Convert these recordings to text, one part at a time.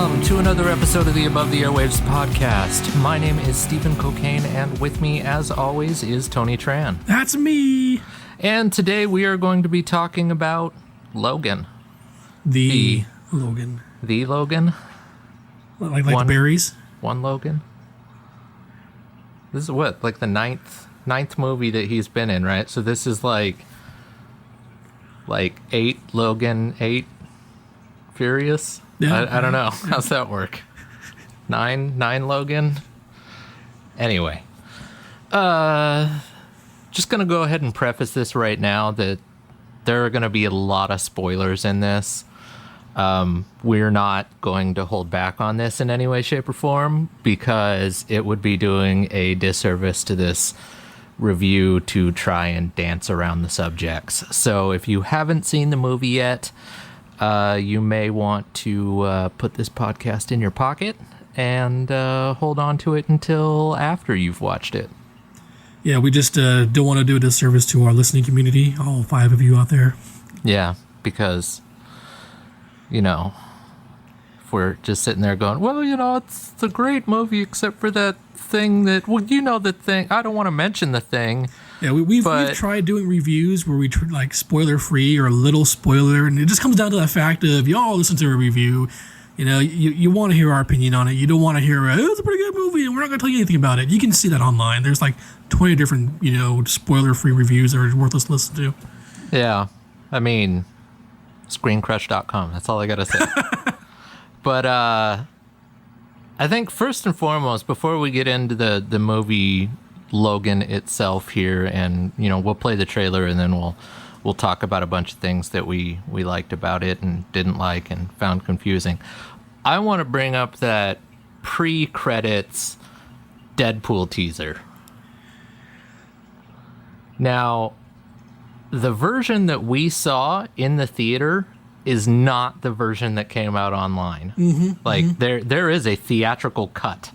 Welcome to another episode of the Above the Airwaves podcast. My name is Stephen Cocaine, and with me, as always, is Tony Tran. That's me. And today we are going to be talking about Logan. The Logan. The Logan? Like the berries? One Logan? This is what, like the ninth movie that he's been in, right? So this is like 8 Logan, 8 Furious? Yeah. I don't know. How's that work? 9 Logan? Anyway. Just going to go ahead and preface this right now that there are going to be a lot of spoilers in this. We're not going to hold back on this in any way, shape, or form because it would be doing a disservice to this review to try and dance around the subjects. So if you haven't seen the movie yet, you may want to put this podcast in your pocket and hold on to it until after you've watched it. Yeah, we just don't want to do a disservice to our listening community, all 5 of you out there. Yeah, because, you know, if we're just sitting there going, well, you know, it's a great movie except for that thing that, well, you know, the thing, I don't want to mention the thing. Yeah, we've tried doing reviews where we like spoiler free or a little spoiler, and it just comes down to the fact of y'all listen to a review, you know, you want to hear our opinion on it. You don't want to hear it's a pretty good movie and we're not going to tell you anything about it. You can see that online. There's like 20 different, you know, spoiler free reviews that are worth to listen to. Yeah, I mean, screencrush.com. That's all I got to say. But I think first and foremost, before we get into the movie Logan itself here, and you know, we'll play the trailer and then we'll talk about a bunch of things that we liked about it and didn't like and found confusing. I want to bring up that pre-credits Deadpool teaser. Now, the version that we saw in the theater is not the version that came out online. There is a theatrical cut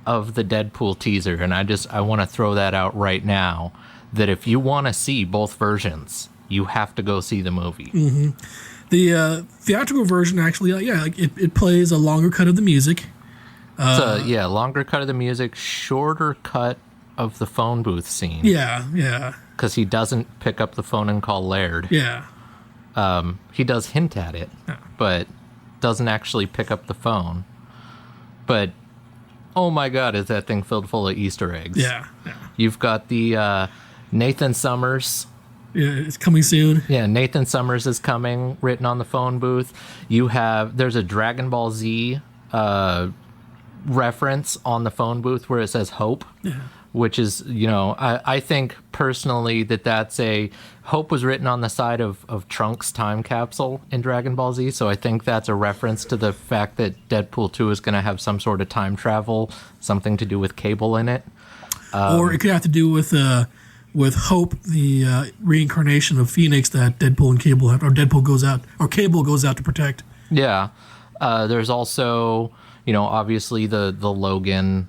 of the Deadpool teaser, and I want to throw that out right now, that if you want to see both versions, you have to go see the movie. The theatrical version actually, it plays a longer cut of the music. Longer cut of the music, shorter cut of the phone booth scene. Yeah. Because he doesn't pick up the phone and call Laird. Yeah. He does hint at it, but doesn't actually pick up the phone. But oh my God, is that thing filled full of Easter eggs? Yeah. You've got the Nathan Summers. Yeah, it's coming soon. Yeah, Nathan Summers is coming, written on the phone booth. There's a Dragon Ball Z reference on the phone booth where it says Hope. Yeah. Which is, you know, I think personally that's Hope was written on the side of Trunks' time capsule in Dragon Ball Z, so I think that's a reference to the fact that Deadpool 2 is going to have some sort of time travel, something to do with Cable in it. Or it could have to do with Hope, the reincarnation of Phoenix that Deadpool and Cable have, or Deadpool goes out, or Cable goes out to protect. Yeah. There's also, you know, obviously the Logan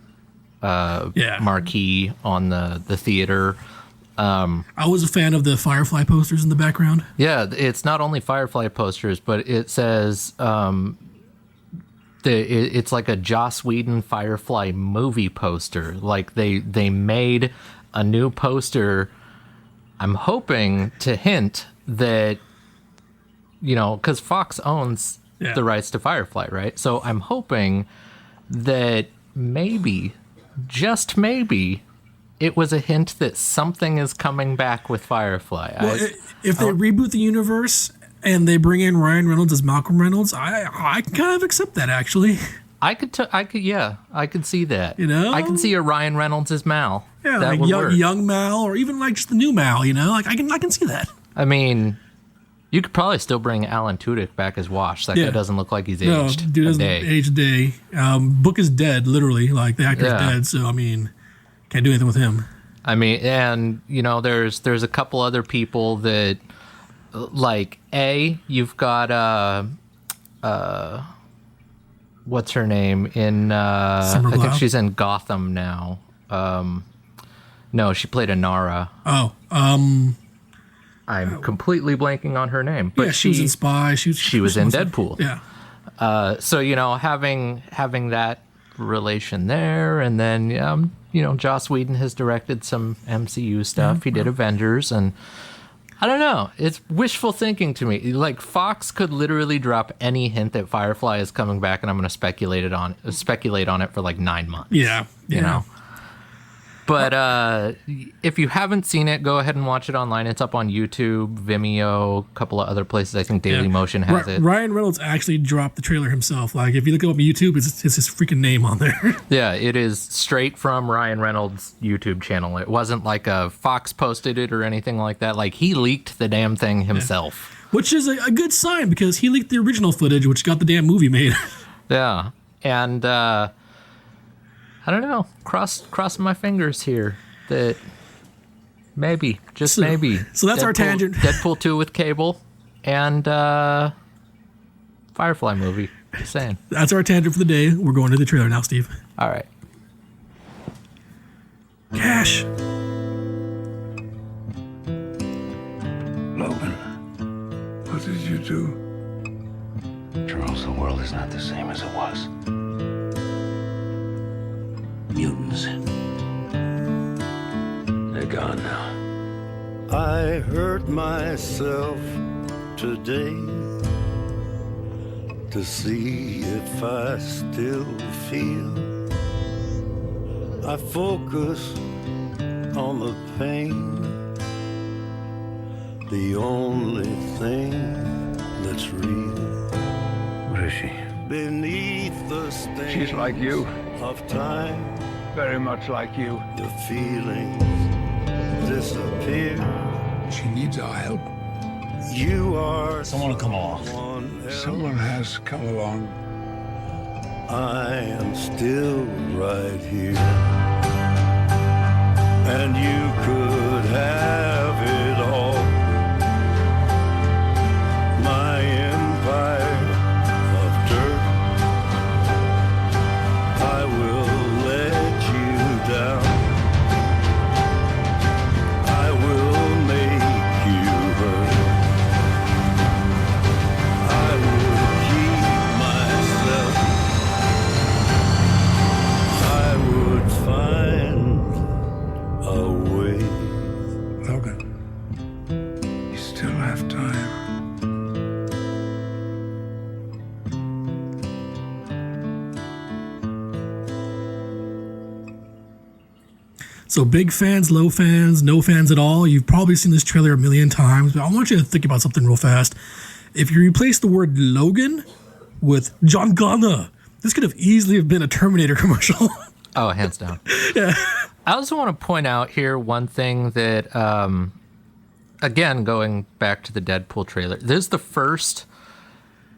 marquee on the theater. I was a fan of the Firefly posters in the background. Yeah, it's not only Firefly posters, but it says it's like a Joss Whedon Firefly movie poster. Like they made a new poster. I'm hoping to hint that, you know, because Fox owns the rights to Firefly, right? So I'm hoping that maybe, just maybe, it was a hint that something is coming back with Firefly. Well, if they reboot the universe and they bring in Ryan Reynolds as Malcolm Reynolds, I can kind of accept that, actually. I could see that. You know, I can see a Ryan Reynolds as Mal. Yeah, that like young Mal, or even like just the new Mal. You know, like I can see that. I mean, you could probably still bring Alan Tudyk back as Wash. That guy doesn't look like he's aged. No, dude doesn't age a day. Book is dead, literally. Like the actor's dead. So I mean, can't do anything with him. I mean, and you know, there's a couple other people that, like, you've got what's her name in I think she's in Gotham now. No, she played Inara. I'm completely blanking on her name. But she was in Spy. She was in Deadpool. Yeah. So having that relation there, and then Joss Whedon has directed some MCU stuff. He did Avengers, and I don't know. It's wishful thinking to me. Like, Fox could literally drop any hint that Firefly is coming back, and I'm going to speculate on it for like 9 months. Yeah. You know. But if you haven't seen it, go ahead and watch it online. It's up on YouTube, Vimeo, a couple of other places. I think Daily Motion has it. Ryan Reynolds actually dropped the trailer himself. Like, if you look it up on YouTube, it's his freaking name on there. Yeah, it is straight from Ryan Reynolds' YouTube channel. It wasn't like a Fox posted it or anything like that. Like, he leaked the damn thing himself. Yeah. Which is a good sign, because he leaked the original footage, which got the damn movie made. Yeah, and I don't know. Crossing my fingers here that maybe, maybe. So that's our tangent. Deadpool 2 with Cable and Firefly movie. Just saying. That's our tangent for the day. We're going to the trailer now, Steve. All right. Cash. Logan, what did you do? Charles, the world is not the same as it was. Mutants. They're gone now. I hurt myself today to see if I still feel. I focus on the pain, the only thing that's real. What is she? Beneath the stain She's like you. Of time, very much like you. the feelings disappear. She needs our help. You are Someone will come along. someone else. Someone has come along. I am still right here, and you could have it all. My empire of dirt, I will let you down. I will make you hurt. I will keep myself. I would find a way. Logan, you still have time. So big fans, low fans, no fans at all. You've probably seen this trailer a million times, but I want you to think about something real fast. If you replace the word Logan with John Connor, this could have easily have been a Terminator commercial. Oh, hands down. Yeah. I also want to point out here one thing that, again, going back to the Deadpool trailer, this is the first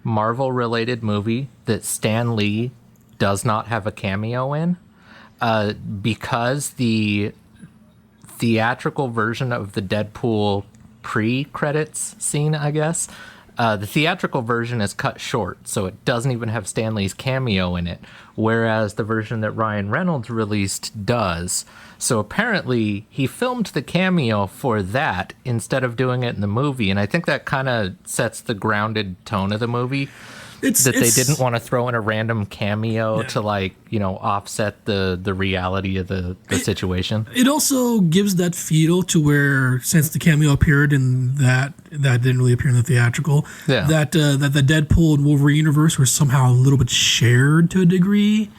Marvel-related movie that Stan Lee does not have a cameo in, because the theatrical version of the Deadpool pre-credits scene, I guess, the theatrical version is cut short, so it doesn't even have Stan Lee's cameo in it, whereas the version that Ryan Reynolds released does. So apparently he filmed the cameo for that instead of doing it in the movie, and I think that kind of sets the grounded tone of the movie. They didn't want to throw in a random cameo to offset the reality of the situation. It also gives that feel to where, since the cameo appeared and that didn't really appear in the theatrical, that the Deadpool and Wolverine universe were somehow a little bit shared to a degree.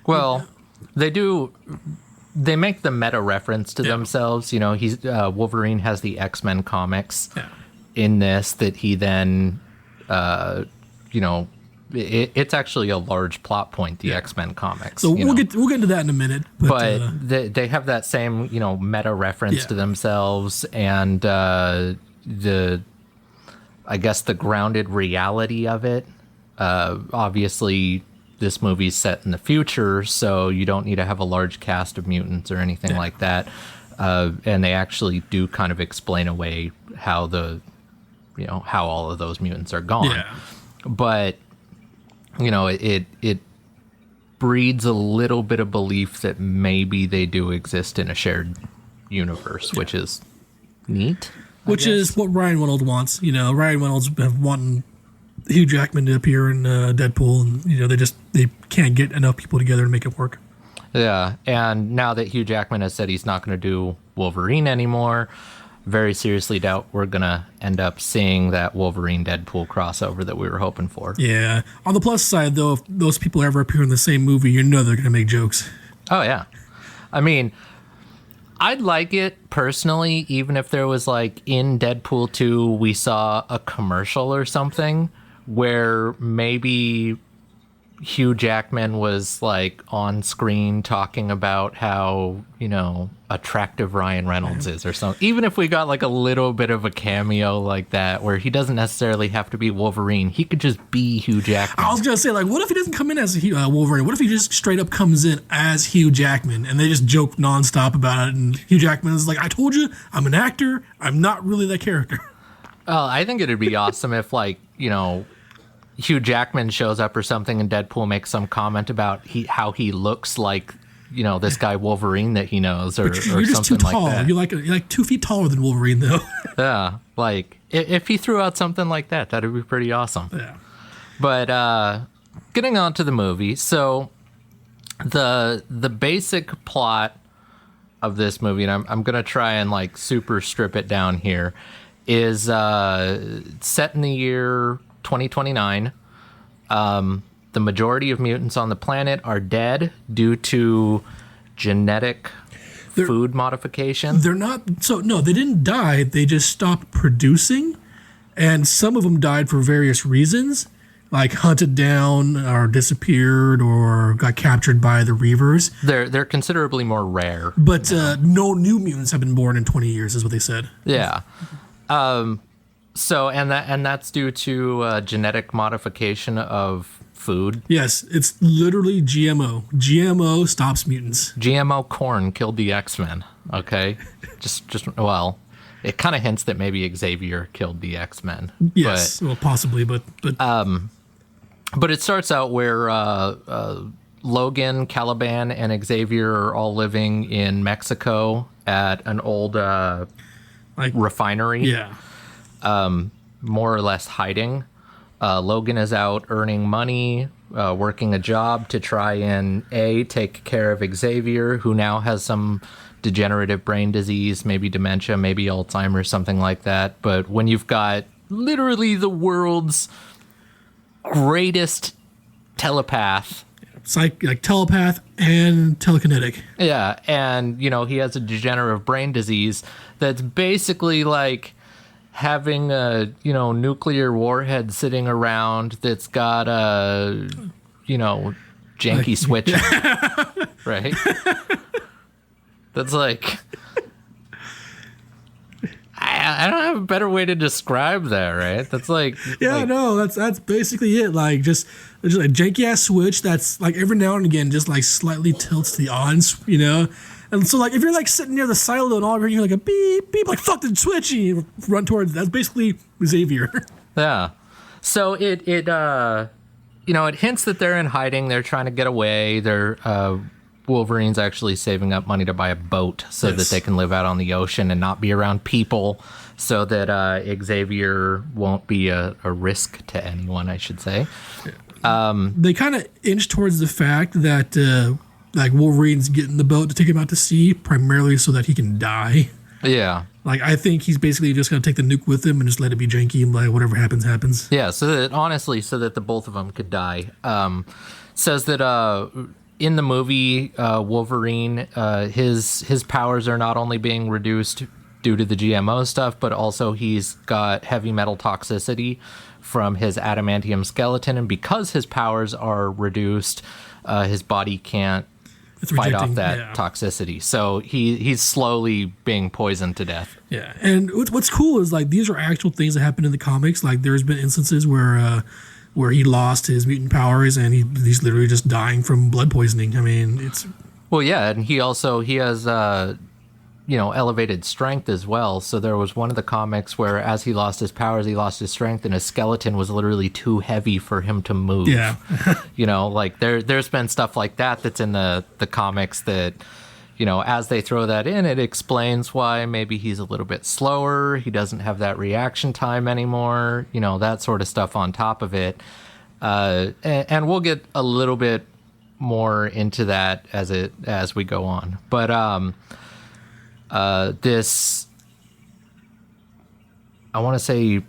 Well, they do. They make the meta reference to themselves. He's Wolverine has the X-Men comics in this that he then. It's actually a large plot point, the X-Men comics. So we'll get into that in a minute. But they have that same, meta reference to themselves, and I guess the grounded reality of it. Obviously, this movie's set in the future, so you don't need to have a large cast of mutants or anything like that. And they actually do kind of explain away how how all of those mutants are gone. Yeah. But it breeds a little bit of belief that maybe they do exist in a shared universe, which is neat. Which is what Ryan Reynolds wants. Ryan Reynolds have wanted Hugh Jackman to appear in Deadpool, and they can't get enough people together to make it work. Yeah, and now that Hugh Jackman has said he's not going to do Wolverine anymore, very seriously doubt we're going to end up seeing that Wolverine Deadpool crossover that we were hoping for. Yeah. On the plus side, though, if those people ever appear in the same movie, they're going to make jokes. Oh, yeah. I mean, I'd like it personally, even if there was like in Deadpool 2, we saw a commercial or something where maybe Hugh Jackman was like on screen talking about how, attractive Ryan Reynolds is or something. Even if we got like a little bit of a cameo like that where he doesn't necessarily have to be Wolverine, he could just be Hugh Jackman. I was going to say, like, what if he doesn't come in as Wolverine? What if he just straight up comes in as Hugh Jackman and they just joke nonstop about it? And Hugh Jackman is like, I told you, I'm an actor. I'm not really that character. I think it'd be awesome if, like, Hugh Jackman shows up or something and Deadpool makes some comment about how he looks like, this guy Wolverine that he knows or you're just something too tall. like that. You're like 2 feet taller than Wolverine, though. Yeah, like if he threw out something like that, that'd be pretty awesome. Yeah. But getting on to the movie, so the basic plot of this movie, and I'm gonna try and like super strip it down here, is set in the year 2029. The majority of mutants on the planet are dead due to genetic food modification. They're not. So, no, they didn't die. They just stopped producing. And some of them died for various reasons, like hunted down or disappeared or got captured by the Reavers. They're considerably more rare. But no new mutants have been born in 20 years, is what they said. Yeah. So, and that's due to genetic modification of food. Yes, it's literally GMO. GMO stops mutants. GMO corn killed the X-Men. Okay, well, it kind of hints that maybe Xavier killed the X-Men. Yes, well, possibly, but it starts out where Logan, Caliban, and Xavier are all living in Mexico at an old refinery. Yeah. More or less hiding. Logan is out earning money, working a job to try and take care of Xavier, who now has some degenerative brain disease, maybe dementia, maybe Alzheimer's, something like that. But when you've got literally the world's greatest telepath, like telepath and telekinetic. yeah, and he has a degenerative brain disease that's basically like having a nuclear warhead sitting around that's got a janky switch, right? That's like I don't have a better way to describe that, right? That's like no, that's basically it. Like just a janky ass switch that's like every now and again just like slightly tilts to the ons, And so, like, if you're, like, sitting near the silo and all, you're like a beep, beep, like, fuck the switch, and you run towards, that's basically Xavier. Yeah. So it hints that they're in hiding. They're trying to get away. Wolverine's actually saving up money to buy a boat so that they can live out on the ocean and not be around people so that Xavier won't be a risk to anyone, I should say. They kind of inch towards the fact that... like Wolverine's getting the boat to take him out to sea primarily so that he can die. Yeah. Like, I think he's basically just going to take the nuke with him and just let it be janky and like whatever happens, happens. Yeah, so that the both of them could die. Says that in the movie, Wolverine, his powers are not only being reduced due to the GMO stuff, but also he's got heavy metal toxicity from his adamantium skeleton. And because his powers are reduced, his body can't fight off that toxicity. So he's slowly being poisoned to death. Yeah. And what's cool is like these are actual things that happen in the comics. Like there's been instances where he lost his mutant powers and he's literally just dying from blood poisoning. I mean, it's... Well, yeah, and he has elevated strength as well. So there was one of the comics where as he lost his powers, he lost his strength, and his skeleton was literally too heavy for him to move. Yeah. Like there's been stuff like that that's in the comics that, as they throw that in, it explains why maybe he's a little bit slower. He doesn't have that reaction time anymore, that sort of stuff on top of it. And we'll get a little bit more into that as we go on. But this, I want to say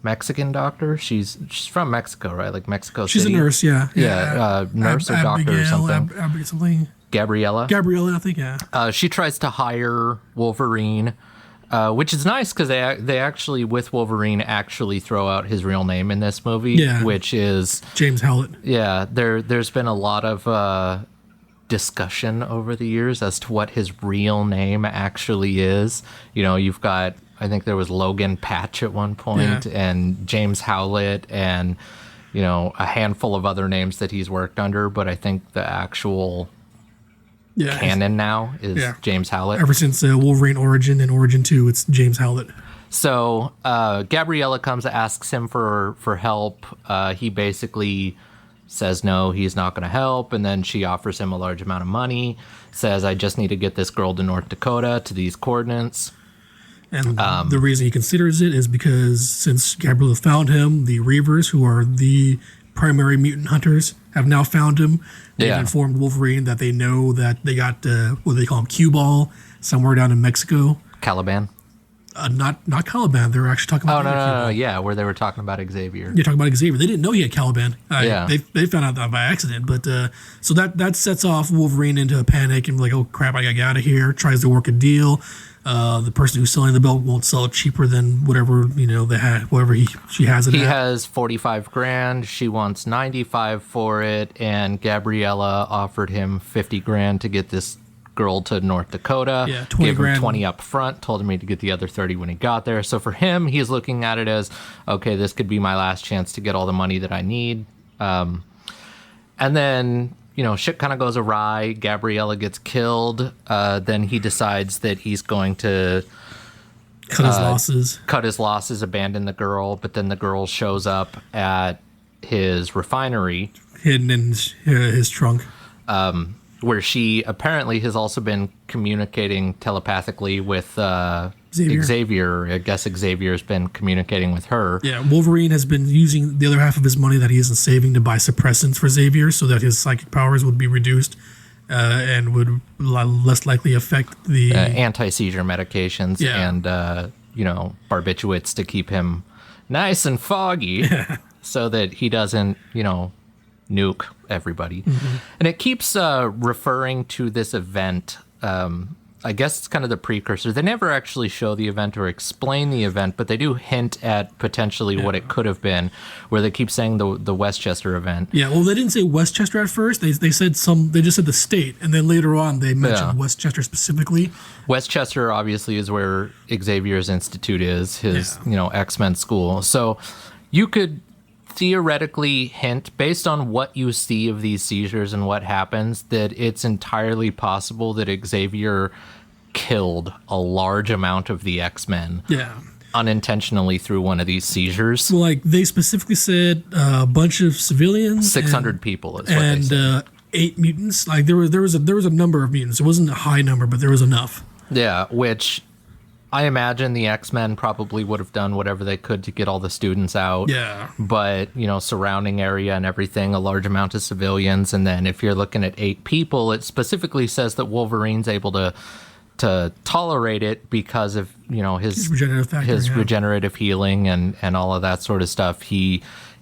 Mexican doctor. She's from Mexico, right? Like Mexico She's City. A nurse, yeah. Nurse or doctor or something. Something. Gabriella, I think, yeah. She tries to hire Wolverine, which is nice because they actually, with Wolverine, actually throw out his real name in this movie, which is James Howlett. Yeah, there's been a lot of discussion over the years as to what his real name actually is. You've got, I think there was Logan Patch at one point, and James Howlett, and a handful of other names that he's worked under, but I think the actual canon now is James Howlett. Ever since Wolverine Origin and Origin 2, it's James Howlett. So Gabriella comes, asks him for help. He basically says no, he's not going to help, and then she offers him a large amount of money, says, I just need to get this girl to North Dakota to these coordinates. And the reason he considers it is because since Gabriella found him, the Reavers, who are the primary mutant hunters, have now found him. They've informed Wolverine that they know that they got, what do they call him, Cue Ball, somewhere down in Mexico. Caliban? Not Caliban. They were actually talking about no, yeah, where they were talking about Xavier. You're talking about Xavier. They didn't know he had Caliban. They found out that by accident. But so that sets off Wolverine into a panic and like, oh crap, I gotta get out of here. Tries to work a deal. The person who's selling the belt won't sell it cheaper than whatever they had, whatever she has it. He has $45,000. She wants $95,000 for it, and Gabriella offered him $50,000 to get this girl to North Dakota. Yeah, 20 gave him grand. 20 up front, told him to get the other 30 when he got there. So for him, he's looking at it as, okay, this could be my last chance to get all the money that I need. And then, shit kind of goes awry. Gabriella gets killed. Then he decides that he's going to cut his losses, abandon the girl. But then the girl shows up at his refinery, hidden in his trunk. Where she apparently has also been communicating telepathically with Xavier. I guess Xavier's been communicating with her. Yeah, Wolverine has been using the other half of his money that he isn't saving to buy suppressants for Xavier so that his psychic powers would be reduced and would less likely affect the... anti-seizure medications and, barbiturates to keep him nice and foggy so that he doesn't, nuke everybody. And it keeps referring to this event. I guess it's kind of the precursor. They never actually show the event or explain the event, but they do hint at potentially what it could have been, where they keep saying the Westchester event. Yeah, well, they didn't say Westchester at first. They said they just said the state, and then later on they mentioned Westchester specifically. Westchester obviously is where Xavier's Institute is, his X-Men school. So you could theoretically hint, based on what you see of these seizures and what happens, that it's entirely possible that Xavier killed a large amount of the X-Men unintentionally through one of these seizures. Well, like they specifically said a bunch of civilians, 600 people is what they said. And 8 mutants. Like there was a number of mutants. It wasn't a high number, but there was enough. Yeah, which I imagine the X-Men probably would have done whatever they could to get all the students out. Yeah. But, surrounding area and everything, a large amount of civilians. And then if you're looking at 8 people, it specifically says that Wolverine's able to tolerate it because of, his regenerative factor, regenerative healing and all of that sort of stuff.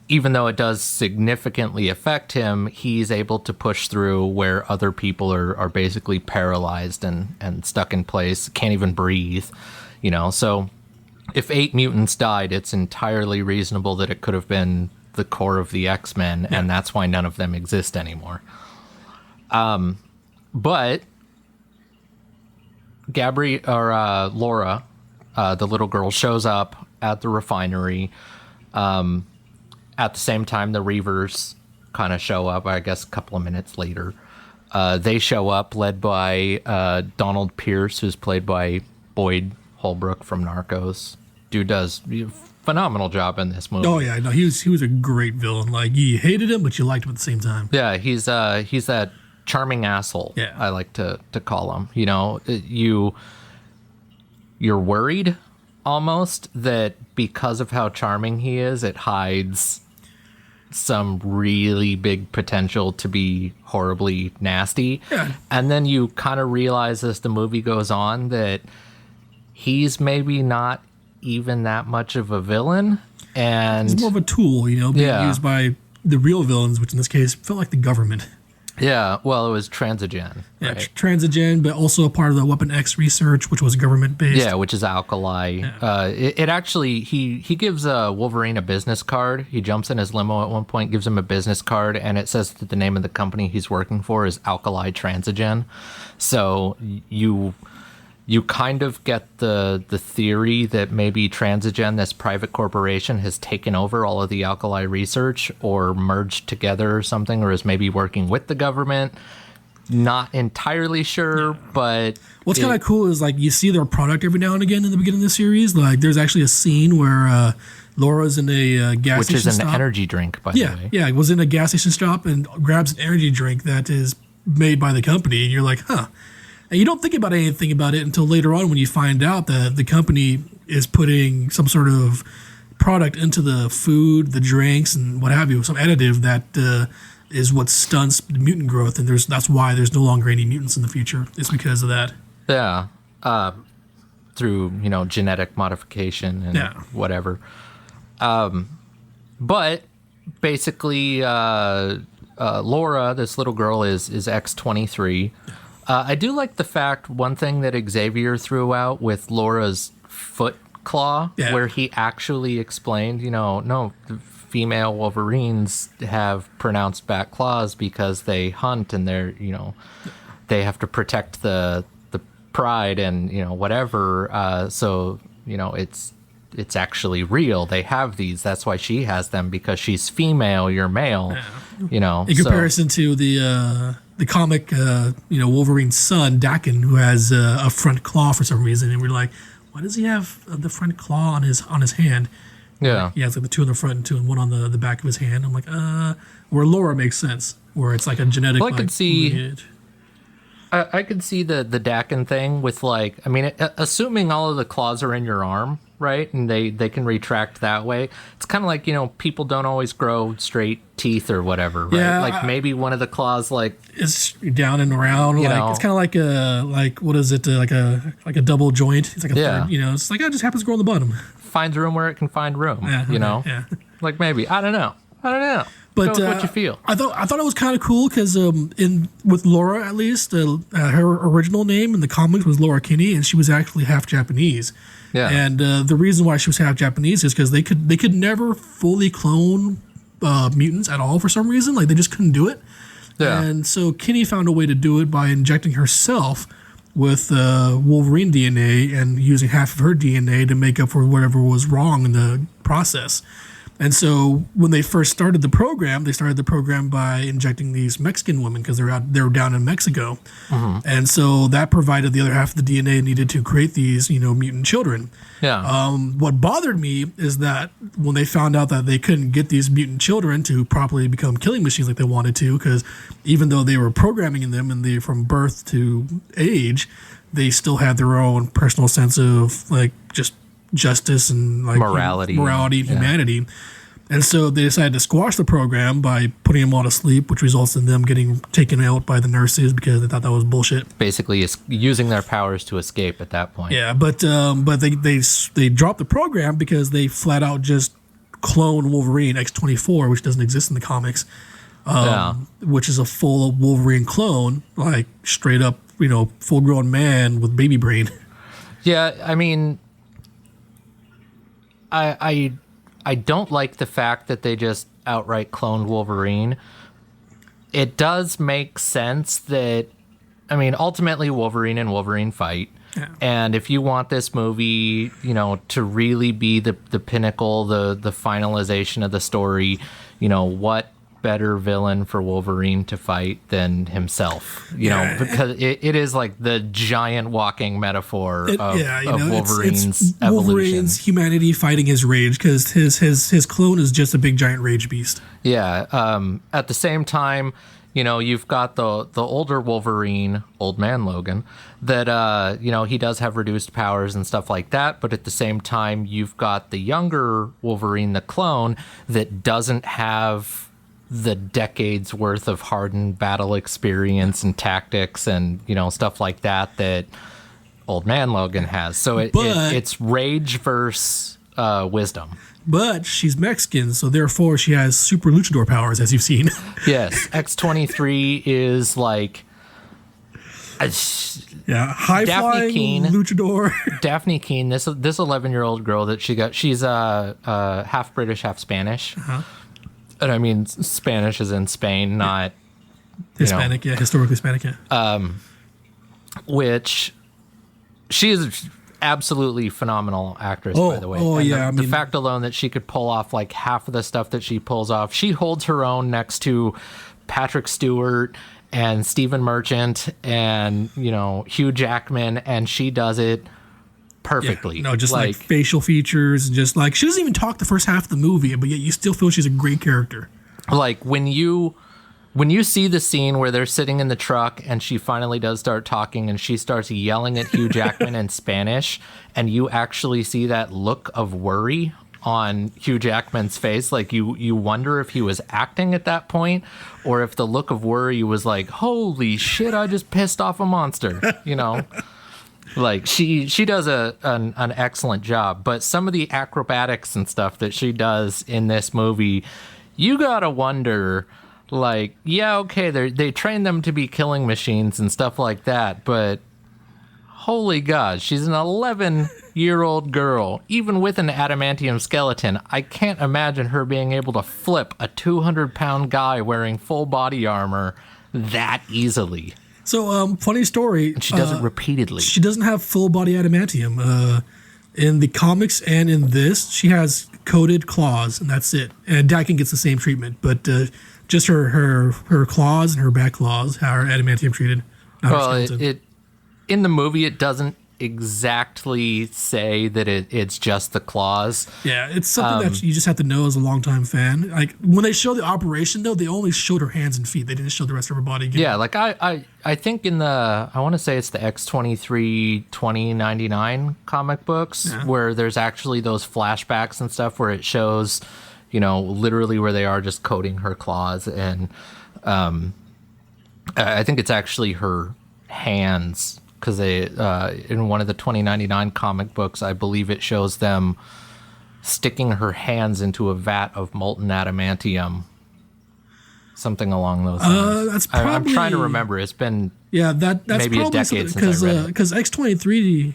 Even though it does significantly affect him, he's able to push through where other people are basically paralyzed and stuck in place, can't even breathe, So if 8 mutants died, it's entirely reasonable that it could have been the core of the X-Men, and that's why none of them exist anymore. But Laura, the little girl, shows up at the refinery. At the same time, the Reavers kind of show up, I guess, a couple of minutes later. They show up, led by Donald Pierce, who's played by Boyd Holbrook from Narcos. Dude does a phenomenal job in this movie. Oh, yeah. No, he was a great villain. Like, you hated him, but you liked him at the same time. Yeah, he's that charming asshole. Yeah. I like to call him. You know, you're worried almost that because of how charming he is, it hides some really big potential to be horribly nasty. Yeah. And then you kind of realize as the movie goes on that he's maybe not even that much of a villain. And He's more of a tool, you know, being Yeah. used by the real villains, which in this case felt like the government. yeah, well, it was Transigen. Yeah, Right? Transigen, but also a part of the Weapon X research, which was government based. Yeah, which is Alkali. It actually, he gives Wolverine a business card. He jumps in his limo at one point, gives him a business card, and it says that the name of the company he's working for is Alkali Transigen. So you kind of get the theory that maybe Transigen, this private corporation, has taken over all of the Alkali research or merged together or something, or is maybe working with the government. Not entirely sure, but What's kind of cool is like you see their product every now and again in the beginning of the series. Like there's actually a scene where Laura's in a gas which station is an stop. energy drink, by the way. Yeah, was in a gas station stop and grabs an energy drink that is made by the company, and you're like, huh. And you don't think about anything about it until later on when you find out that the company is putting some sort of product into the food, the drinks, and what have you, some additive that is what stunts mutant growth, and that's why there's no longer any mutants in the future. It's because of that. Yeah. Through, genetic modification and Yeah. whatever. But basically, Laura, this little girl, is X-23. I do like the fact, one thing that Xavier threw out with Laura's foot claw, Yeah. where he actually explained, no, the female Wolverines have pronounced back claws because they hunt and they're, they have to protect the pride and, whatever. So, it's actually real. They have these. That's why she has them, because she's female, you're male, In comparison to the comic, Wolverine's son, Dakin, who has a front claw for some reason, and we're like, why does he have the front claw on his hand? Yeah. He has like the two on the front and two and one on the back of his hand. I'm like, where Laura makes sense, where it's like a genetic. Well, I could see. lineage. I could see the Dakin thing with assuming all of the claws are in your arm, right? And they can retract that way. It's kind of like, people don't always grow straight teeth or whatever, right? Yeah, Maybe one of the claws, It's down and around. It's kind of like what is it? Like a double joint. It's like a Yeah. third. It's like it just happens to grow on the bottom. finds room where it can find room, Yeah. Maybe. I don't know. But Go with what you feel. I thought it was kind of cool because with Laura, at least her original name in the comics was Laura Kinney, and she was actually half Japanese. Yeah. And the reason why she was half Japanese is because they could never fully clone mutants at all for some reason. Like they just couldn't do it. Yeah. And so Kinney found a way to do it by injecting herself with Wolverine DNA and using half of her DNA to make up for whatever was wrong in the process. And so when they first started the program, they started the program by injecting these Mexican women because they were down in Mexico. Mm-hmm. And so that provided the other half of the DNA needed to create these, mutant children. Yeah. What bothered me is that when they found out that they couldn't get these mutant children to properly become killing machines like they wanted to, because even though they were programming in them and they from birth to age, they still had their own personal sense of just justice and morality and humanity. And so they decided to squash the program by putting them all to sleep, which results in them getting taken out by the nurses because they thought that was bullshit. Basically, is using their powers to escape at that point. Yeah, but they dropped the program because they flat out just clone Wolverine X-24, which doesn't exist in the comics, which is a full Wolverine clone, like straight up, full-grown man with baby brain. Yeah, I mean, I don't like the fact that they just outright cloned Wolverine. It does make sense that, ultimately Wolverine and Wolverine fight. Yeah. And if you want this movie, to really be the pinnacle, the finalization of the story, what better villain for Wolverine to fight than himself, you know, because it is like the giant walking metaphor of Wolverine's it's Wolverine's evolution. humanity fighting his rage, because his clone is just a big giant rage beast. Yeah. At the same time, you know, you've got the older Wolverine, old man Logan, that, you know, he does have reduced powers and stuff like that. But at the same time, you've got the younger Wolverine, the clone, that doesn't have the decades worth of hardened battle experience and tactics and, you know, stuff like that old man Logan has. So it's rage versus wisdom. But she's Mexican, so therefore she has super luchador powers, as you've seen. Yes, X-23 is like high flying luchador. Daphne Keene, this 11-year-old girl that she's half British, half Spanish. Uh-huh. And I mean Spanish is in Spain, not Hispanic, historically Hispanic, which she is absolutely phenomenal actress, by the way. And the fact alone that she could pull off like half of the stuff that she pulls off, she holds her own next to Patrick Stewart and Stephen Merchant and, you know, Hugh Jackman, and she does it perfectly. Yeah, no, just like facial features, just like she doesn't even talk the first half of the movie, but yet you still feel she's a great character. Like when you see the scene where they're sitting in the truck and she finally does start talking and she starts yelling at Hugh Jackman in Spanish, and you actually see that look of worry on Hugh Jackman's face, like you wonder if he was acting at that point or if the look of worry was like, holy shit, I just pissed off a monster, you know? Like she does an excellent job, but some of the acrobatics and stuff that she does in this movie, you gotta wonder, like, yeah, okay, they train them to be killing machines and stuff like that, but holy God, she's an 11-year-old girl, even with an adamantium skeleton. I can't imagine her being able to flip a 200-pound guy wearing full body armor that easily. So, funny story. And she does it repeatedly. She doesn't have full body adamantium. In the comics and in this, she has coated claws, and that's it. And Dakin gets the same treatment, but just her claws and her back claws are adamantium treated. Well, in the movie, it doesn't exactly say that it's just the claws. Yeah, it's something that you just have to know as a longtime fan. Like when they show the operation, though, they only showed her hands and feet. They didn't show the rest of her body again. Yeah, like I think in I want to say it's the X-23 2099 comic books where there's actually those flashbacks and stuff where it shows, you know, literally where they are just coating her claws, and I think it's actually her hands. Because they, in one of the 2099 comic books, I believe it shows them sticking her hands into a vat of molten adamantium. Something along those lines. That's probably, I'm trying to remember. It's been that's maybe a decade since I read it. Because X-23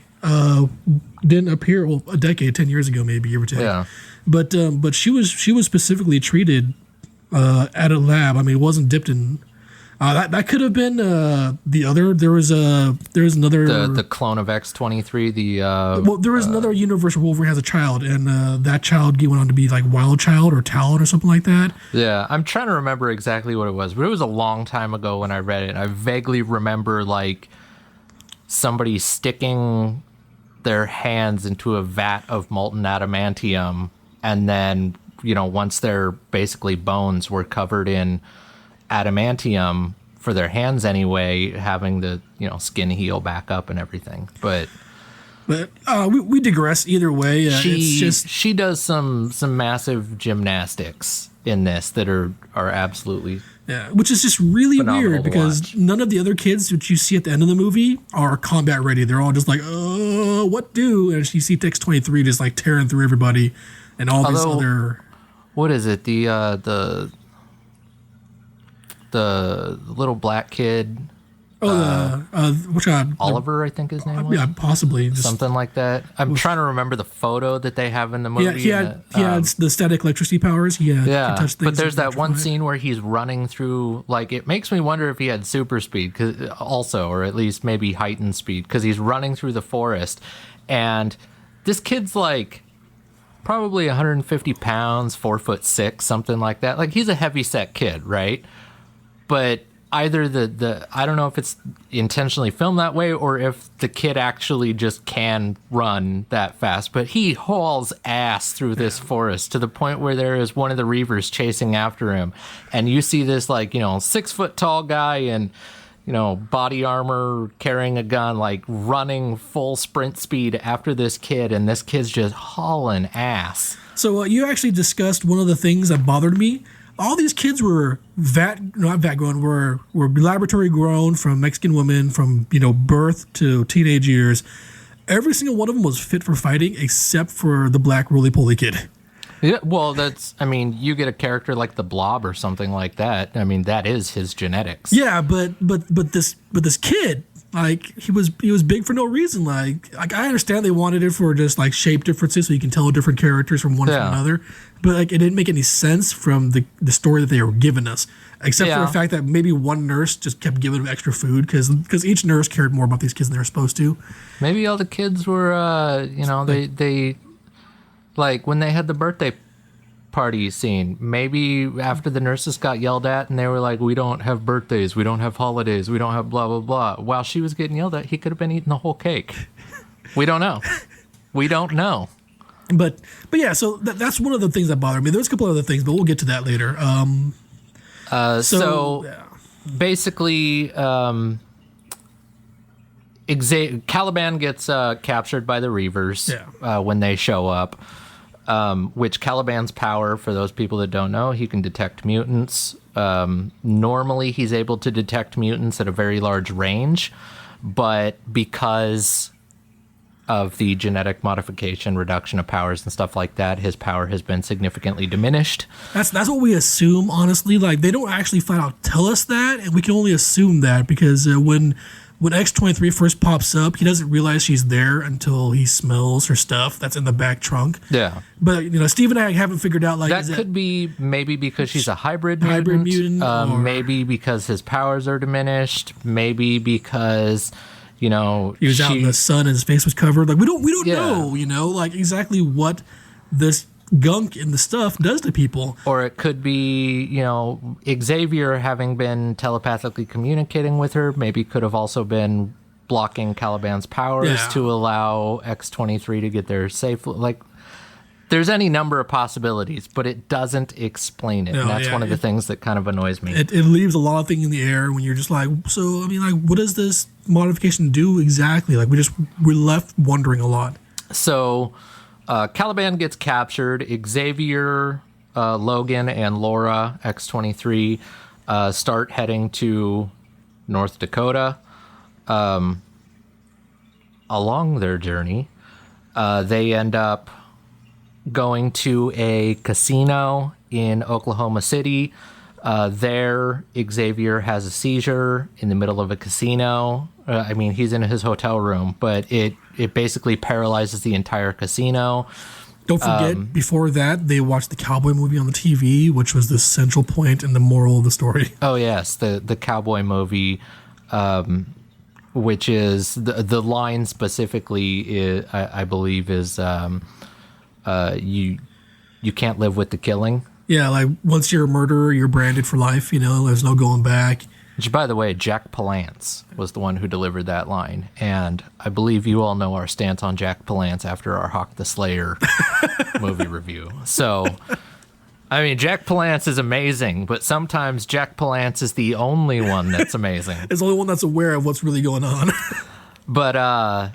didn't appear, well, a decade, 10 years ago maybe, give or take. Yeah. But she was specifically treated at a lab. I mean, it wasn't dipped in. That could have been the other. There was another. The clone of X-23. Well, there was another universe where Wolverine has a child, and that child went on to be like Wild Child or Talon or something like that. Yeah, I'm trying to remember exactly what it was, but it was a long time ago when I read it. I vaguely remember like somebody sticking their hands into a vat of molten adamantium, and then, you know, once their basically bones were covered in adamantium for their hands anyway, having the, you know, skin heal back up and everything. But we digress either way. She does some massive gymnastics in this that are absolutely which is just really weird because watch. None of the other kids that you see at the end of the movie are combat ready. They're all just like, what do? And you see X-23 just like tearing through everybody and all these other. What is it? The little black kid. Which one? Oliver, I think his name was. Yeah, possibly. Something like that. I'm trying to remember the photo that they have in the movie. Yeah, he had the static electricity powers. He could touch things. But there's that one scene where he's running through, like, it makes me wonder if he had super speed, or at least maybe heightened speed, because he's running through the forest, and this kid's like probably 150 pounds, 4'6", something like that. Like, he's a heavy set kid, right? But either the I don't know if it's intentionally filmed that way or if the kid actually just can run that fast, but he hauls ass through this forest to the point where there is one of the Reavers chasing after him, and you see this, like, 6 foot tall guy and body armor, carrying a gun, like running full sprint speed after this kid, and this kid's just hauling ass. So you actually discussed one of the things that bothered me. All these kids were were laboratory grown from Mexican women from birth to teenage years. Every single one of them was fit for fighting except for the black roly-poly kid. Yeah, well, you get a character like the Blob or something like that. I mean, that is his genetics. Yeah, but this kid, like, he was big for no reason. Like I understand they wanted it for just like shape differences, so you can tell different characters from one from another. But like, it didn't make any sense from the story that they were giving us, except for the fact that maybe one nurse just kept giving them extra food because each nurse cared more about these kids than they were supposed to. Maybe all the kids were, they like when they had the birthday party scene, maybe after the nurses got yelled at and they were like, we don't have birthdays, we don't have holidays, we don't have blah, blah, blah. While she was getting yelled at, he could have been eating the whole cake. We don't know. We don't know. But yeah, so that's one of the things that bothered me. There's a couple other things, but we'll get to that later. Basically, Caliban gets captured by the Reavers when they show up, which Caliban's power, for those people that don't know, he can detect mutants. Normally, he's able to detect mutants at a very large range, but because of the genetic modification, reduction of powers and stuff like that, his power has been significantly diminished. That's what we assume, honestly. Like, they don't actually flat out tell us that, and we can only assume that because when X-23 first pops up, he doesn't realize she's there until he smells her stuff that's in the back trunk. Yeah. But, Steve and I haven't figured out, like... That could be maybe because she's a hybrid mutant. Maybe because his powers are diminished. Maybe because... he was out in the sun and his face was covered. Like, we don't know, like, exactly what this gunk in the stuff does to people. Or it could be, Xavier, having been telepathically communicating with her, maybe could have also been blocking Caliban's powers to allow X-23 to get there safely. Like, there's any number of possibilities, but it doesn't explain it. And that's one of the things that kind of annoys me. It leaves a lot of things in the air when you're just like, so, what does this modification do exactly? Like, we're left wondering a lot. So, Caliban gets captured. Xavier, Logan, and Laura, X-23, start heading to North Dakota. Along their journey, they end up going to a casino in Oklahoma City. There, Xavier has a seizure in the middle of a casino. He's in his hotel room, but it basically paralyzes the entire casino. Don't forget, before that, they watched the cowboy movie on the TV, which was the central point and the moral of the story. Oh, yes, the cowboy movie, which is the line specifically, I believe, is you can't live with the killing. Yeah, like, once you're a murderer, you're branded for life, there's no going back. Which, by the way, Jack Palance was the one who delivered that line. And I believe you all know our stance on Jack Palance after our Hawk the Slayer movie review. So, Jack Palance is amazing, but sometimes Jack Palance is the only one that's amazing. It's the only one that's aware of what's really going on. But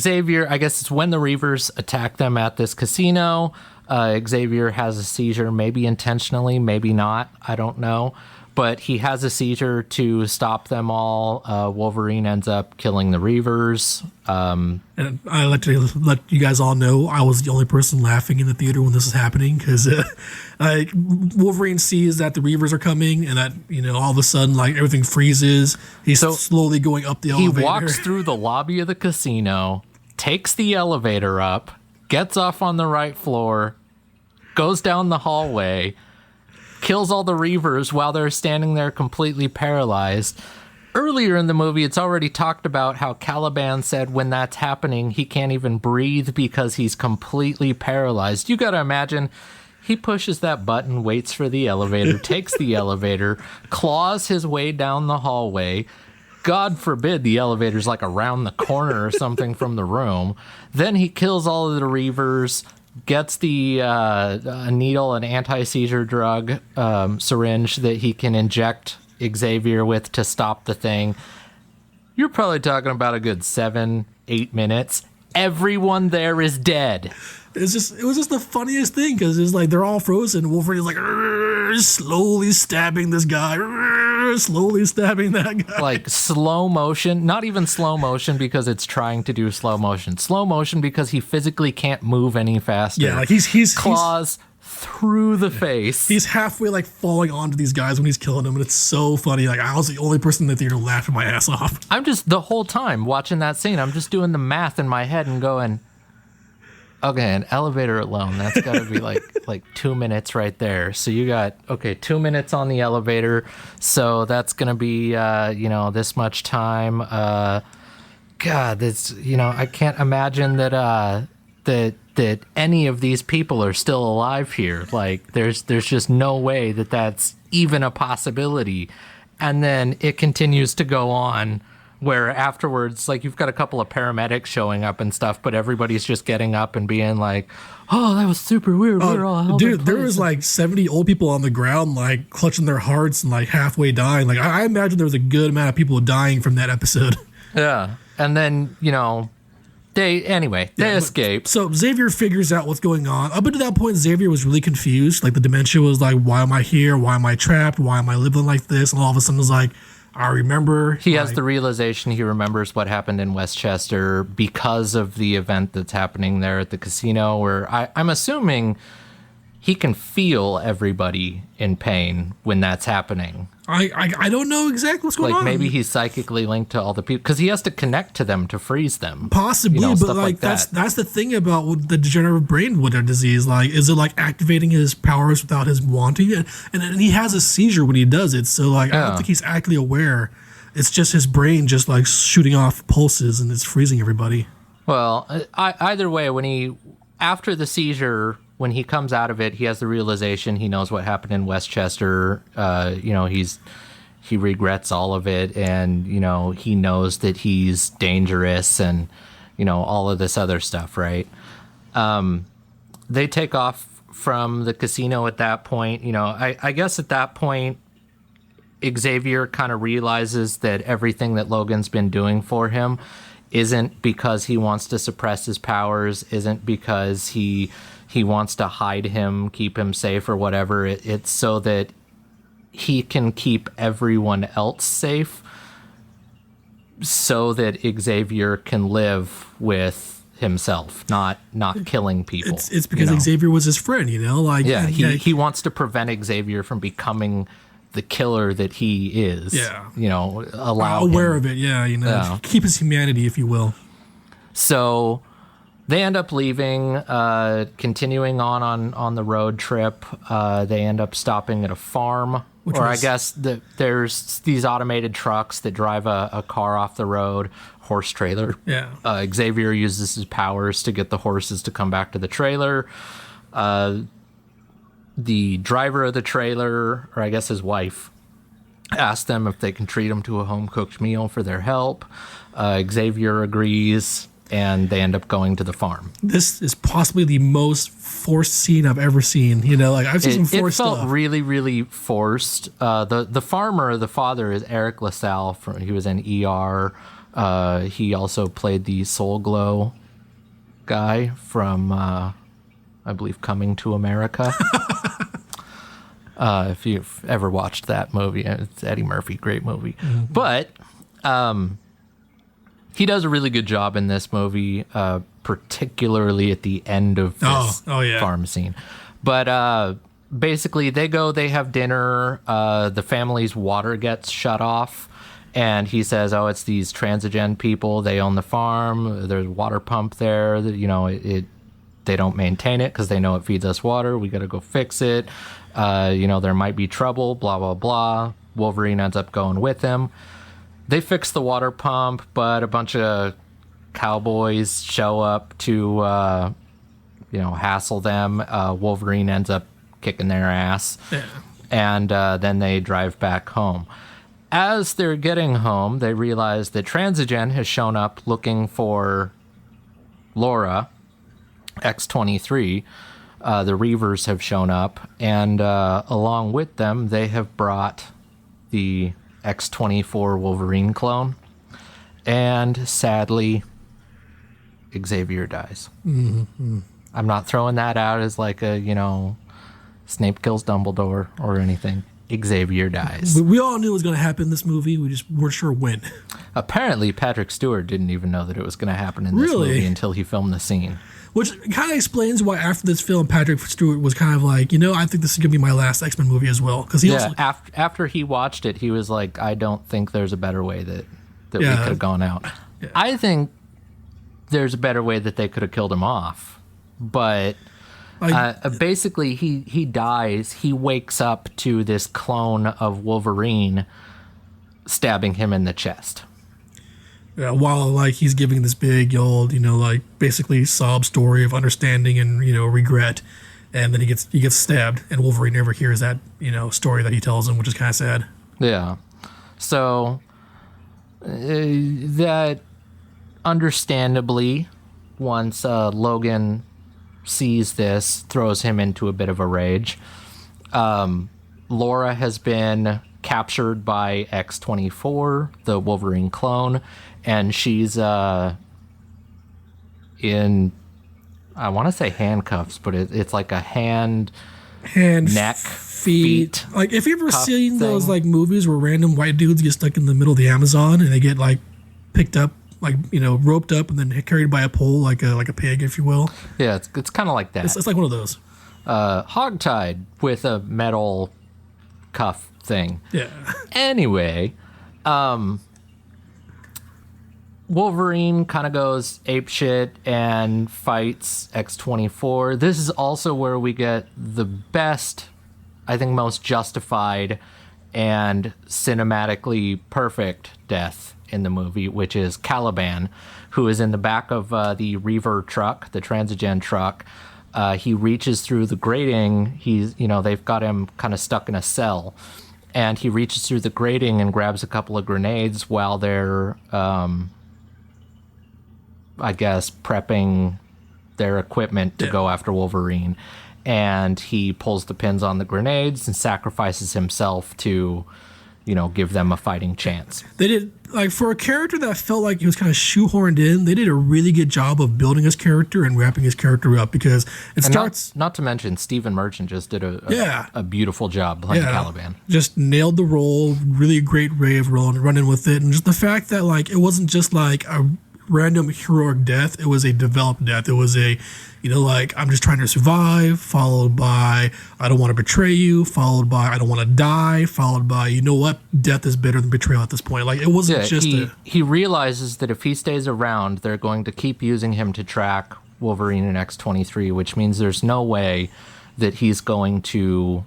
Xavier, I guess it's when the Reavers attack them at this casino. Xavier has a seizure, maybe intentionally, maybe not. I don't know. But he has a seizure to stop them all. Wolverine ends up killing the Reavers. And I like to let you guys all know I was the only person laughing in the theater when this is happening because Wolverine sees that the Reavers are coming and that, all of a sudden, like, everything freezes. He's slowly going up the elevator. He walks through the lobby of the casino, takes the elevator up, gets off on the right floor, goes down the hallway, kills all the Reavers while they're standing there completely paralyzed, earlier in the movie, it's already talked about how Caliban said when that's happening, he can't even breathe because he's completely paralyzed. You got to imagine he pushes that button, waits for the elevator, takes the elevator, claws his way down the hallway. God forbid the elevator's like around the corner or something from the room. Then he kills all of the Reavers, gets the needle, an anti-seizure drug syringe that he can inject Xavier with to stop the thing. You're probably talking about a good 7-8 minutes. Everyone there is dead. It was just the funniest thing because it's like they're all frozen. Wolverine's like slowly stabbing this guy, slowly stabbing that guy. Like slow motion, not even slow motion because it's trying to do slow motion. Slow motion because he physically can't move any faster. Yeah, like he's claws through the face. He's halfway like falling onto these guys when he's killing them, and it's so funny. Like I was the only person in the theater laughing my ass off. I'm just the whole time watching that scene. I'm just doing the math in my head and going, okay, an elevator alone, that's got to be like 2 minutes right there. So you got, 2 minutes on the elevator. So that's going to be, this much time. God, that's, I can't imagine that any of these people are still alive here. Like there's just no way that that's even a possibility. And then it continues to go on, where afterwards, like, you've got a couple of paramedics showing up and stuff, but everybody's just getting up and being like, oh, that was super weird. We're all held in dude, there place. was like 70 old people on the ground, like clutching their hearts and like halfway dying. Like I imagine there was a good amount of people dying from that episode. Yeah. And then, they escape. So Xavier figures out what's going on. Up until that point, Xavier was really confused. Like the dementia was like, why am I here? Why am I trapped? Why am I living like this? And all of a sudden it's like, I remember. He has the realization he remembers what happened in Westchester because of the event that's happening there at the casino, where I'm assuming he can feel everybody in pain when that's happening. I don't know exactly what's going on. Like maybe he's psychically linked to all the people because he has to connect to them to freeze them. Possibly, but like that's the thing about the degenerative brain disease. Like, is it like activating his powers without his wanting it? And he has a seizure when he does it. So like, I don't think he's actually aware. It's just his brain just like shooting off pulses and it's freezing everybody. Well, either way, after the seizure, when he comes out of it, he has the realization. He knows what happened in Westchester. He regrets all of it, and he knows that he's dangerous, and all of this other stuff. Right? They take off from the casino at that point. I guess at that point, Xavier kind of realizes that everything that Logan's been doing for him isn't because he wants to suppress his powers, isn't because he wants to hide him, keep him safe or whatever. It's so that he can keep everyone else safe so that Xavier can live with himself, not killing people. It's because Xavier was his friend, like he wants to prevent Xavier from becoming the killer that he is. Yeah. Allow aware him. of it, keep his humanity, if you will. So they end up leaving, continuing on the road trip. They end up stopping at a farm, I guess there's these automated trucks that drive a car off the road, horse trailer. Yeah. Xavier uses his powers to get the horses to come back to the trailer. The driver of the trailer, or I guess his wife, asks them if they can treat him to a home-cooked meal for their help. Xavier agrees, and they end up going to the farm. This is possibly the most forced scene I've ever seen. I've seen some forced stuff. It felt really, really forced. The farmer, the father, is Eric LaSalle. He was in ER. He also played the Soul Glow guy from, I believe, Coming to America. If you've ever watched that movie, it's Eddie Murphy, great movie. Mm-hmm. But he does a really good job in this movie, particularly at the end of this farm scene. But basically, they have dinner. The family's water gets shut off. And he says, oh, it's these Transigen people. They own the farm. There's a water pump there. They don't maintain it because they know it feeds us water. We got to go fix it. There might be trouble, blah, blah, blah. Wolverine ends up going with him. They fix the water pump, but a bunch of cowboys show up to, hassle them. Wolverine ends up kicking their ass. Yeah. And then they drive back home. As they're getting home, they realize that Transigen has shown up looking for Laura, X-23. The Reavers have shown up, and along with them, they have brought the X-24 Wolverine clone. And sadly, Xavier dies. Mm-hmm. I'm not throwing that out as like a, Snape kills Dumbledore or anything. Xavier dies. We all knew it was going to happen in this movie. We just weren't sure when. Apparently, Patrick Stewart didn't even know that it was going to happen in this Really? movie until he filmed the scene. Which kind of explains why after this film, Patrick Stewart was kind of like, I think this is going to be my last X-Men movie as well. Because after he watched it, he was like, I don't think there's a better way that we could have gone out. Yeah. I think there's a better way that they could have killed him off. But basically, he dies. He wakes up to this clone of Wolverine stabbing him in the chest. Yeah, while he's giving this big old, basically sob story of understanding and regret, and then he gets stabbed, and Wolverine never hears that story that he tells him, which is kind of sad. Yeah, so that understandably, once Logan sees this, throws him into a bit of a rage. Laura has been captured by X-24, the Wolverine clone, and she's in, I want to say handcuffs, but it's like a hand, neck, feet. Like, if you've ever seen those movies where random white dudes get stuck in the middle of the Amazon and they get picked up, roped up and then carried by a pole like a pig, if you will. Yeah, it's kind of like that. It's like one of those. Hogtied with a metal cuff thing. Yeah. Anyway, Wolverine kind of goes apeshit and fights X-24. This is also where we get the best, I think most justified and cinematically perfect death in the movie, which is Caliban, who is in the back of the Reaver truck, the Transigen truck. He reaches through the grating. They've got him kind of stuck in a cell, and he reaches through the grating and grabs a couple of grenades while they're, I guess, prepping their equipment to go after Wolverine. And he pulls the pins on the grenades and sacrifices himself to, give them a fighting chance. They did, for a character that felt like he was kind of shoehorned in, they did a really good job of building his character and wrapping his character up, because it starts... Not to mention, Stephen Merchant just did a beautiful job playing Caliban. Just nailed the role, really great way of running with it, and just the fact that, it wasn't just a random heroic death, it was a developed death. It was a, I'm just trying to survive, followed by, I don't want to betray you, followed by, I don't want to die, followed by, you know what, death is better than betrayal at this point. It wasn't he realizes that if he stays around, they're going to keep using him to track Wolverine and X-23, which means there's no way that he's going to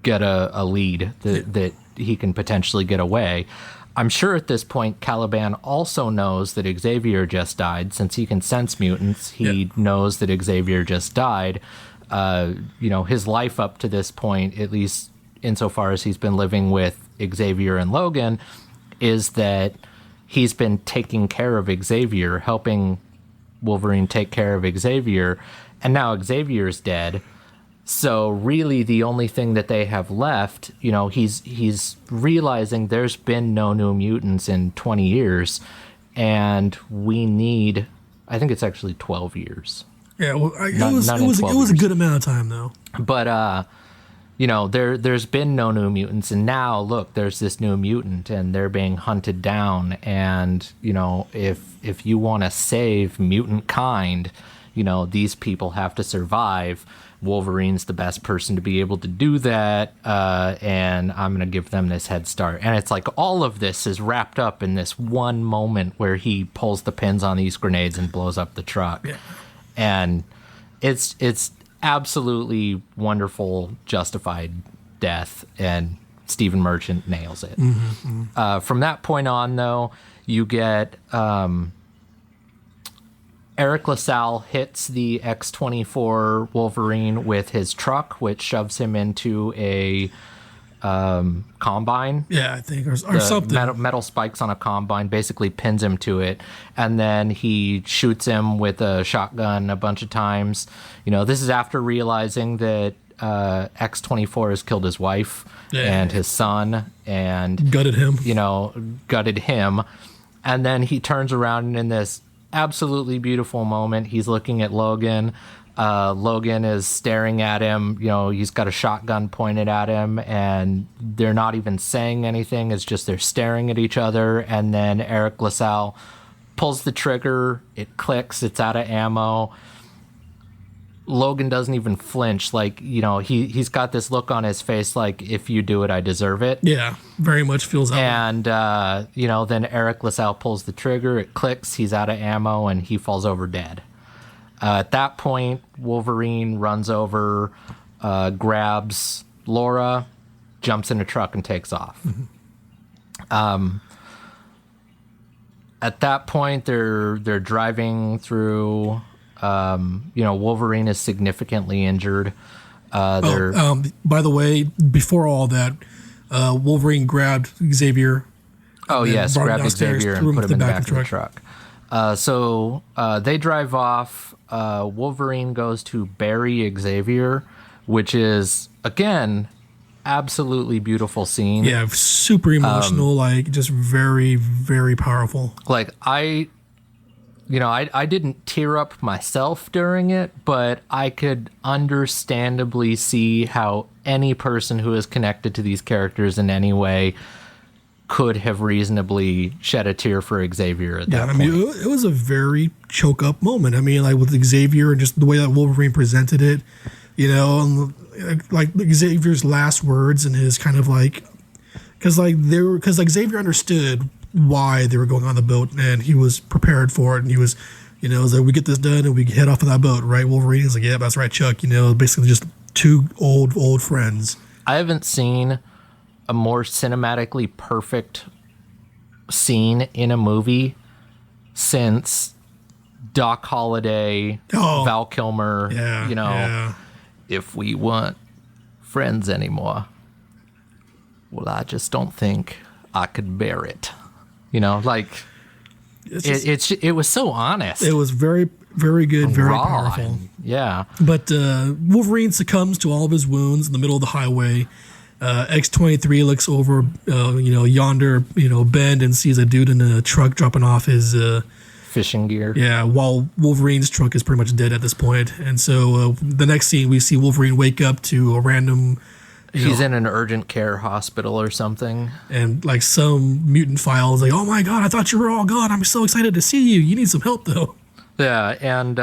get a lead that he can potentially get away. I'm sure at this point Caliban also knows that Xavier just died. Since he can sense mutants, he knows that Xavier just died. His life up to this point, at least insofar as he's been living with Xavier and Logan, is that he's been taking care of Xavier, helping Wolverine take care of Xavier, and now Xavier's dead. So really the only thing that they have left, he's realizing there's been no new mutants in 20 years, and we need, I think it's actually 12 years. Yeah, well, it was a good amount of time, though. But, there's been no new mutants, and now, look, there's this new mutant, and they're being hunted down, and, if you want to save mutant kind, these people have to survive. Wolverine's the best person to be able to do that, and I'm going to give them this head start. And it's all of this is wrapped up in this one moment where he pulls the pins on these grenades and blows up the truck. Yeah. And it's absolutely wonderful, justified death, and Stephen Merchant nails it. From that point on, though, you get Eric LaSalle hits the X-24 Wolverine with his truck, which shoves him into a combine. Yeah, I think, or something. Metal spikes on a combine, basically pins him to it, and then he shoots him with a shotgun a bunch of times. This is after realizing that X-24 has killed his wife and his son, and gutted him. Gutted him, and then he turns around and in this absolutely beautiful moment, he's looking at Logan. Logan is staring at him. He's got a shotgun pointed at him, and they're not even saying anything. It's just they're staring at each other. And then Eric LaSalle pulls the trigger. It clicks. It's out of ammo. Logan doesn't even flinch. He's got this look on his face like, if you do it, I deserve it. Yeah, very much feels that way. And, then Eric LaSalle pulls the trigger. It clicks. He's out of ammo, and he falls over dead. At that point, Wolverine runs over, grabs Laura, jumps in a truck, and takes off. At that point, they're driving through. Wolverine is significantly injured. By the way, before all that, Wolverine grabbed Xavier. Oh yes, grabbed Xavier and put him in the back of the truck. So they drive off. Wolverine goes to bury Xavier, which is, again, absolutely beautiful scene. Yeah, super emotional, just very, very powerful. I didn't tear up myself during it, but I could understandably see how any person who is connected to these characters in any way could have reasonably shed a tear for Xavier at that point. It was a very choke up moment. With Xavier and just the way that Wolverine presented it, and Xavier's last words and his kind of because Xavier understood why they were going on the boat and he was prepared for it, and he was, we get this done and we head off on that boat, right? Wolverine is like, yeah, that's right, Chuck. Basically just two old friends. I haven't seen a more cinematically perfect scene in a movie since Doc Holliday, Val Kilmer, if we weren't friends anymore, well, I just don't think I could bear it. It was so honest. It was very, very good, very raw, powerful. Yeah. But Wolverine succumbs to all of his wounds in the middle of the highway. X-23 looks over, yonder, bend and sees a dude in a truck dropping off his fishing gear. Yeah, while Wolverine's truck is pretty much dead at this point. And so the next scene, we see Wolverine wake up to a random... He's in an urgent care hospital or something. And some mutant file is like, oh my God, I thought you were all gone. I'm so excited to see you. You need some help though. Yeah, and,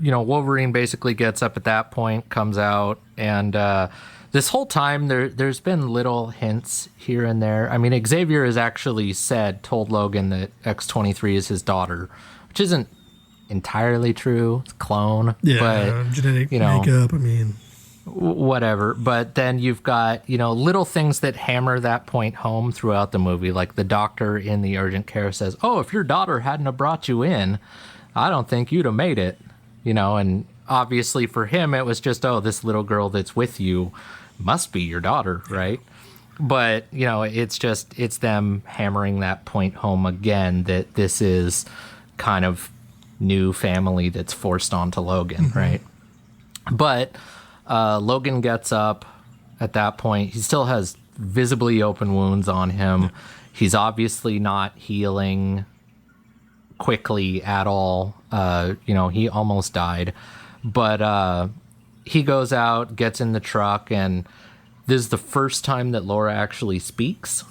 Wolverine basically gets up at that point, comes out, and... this whole time, there's been little hints here and there. Xavier has actually told Logan that X-23 is his daughter, which isn't entirely true. It's a clone. Yeah, but, genetic makeup, whatever. But then you've got, little things that hammer that point home throughout the movie. Like the doctor in the urgent care says, oh, if your daughter hadn't have brought you in, I don't think you'd have made it. And obviously for him, it was just, oh, this little girl that's with you must be your daughter, right? But it's them hammering that point home again, that this is kind of new family that's forced onto Logan, right? But Logan gets up at that point. He still has visibly open wounds on him. He's obviously not healing quickly at all. He almost died, but he goes out, gets in the truck, and this is the first time that Laura actually speaks.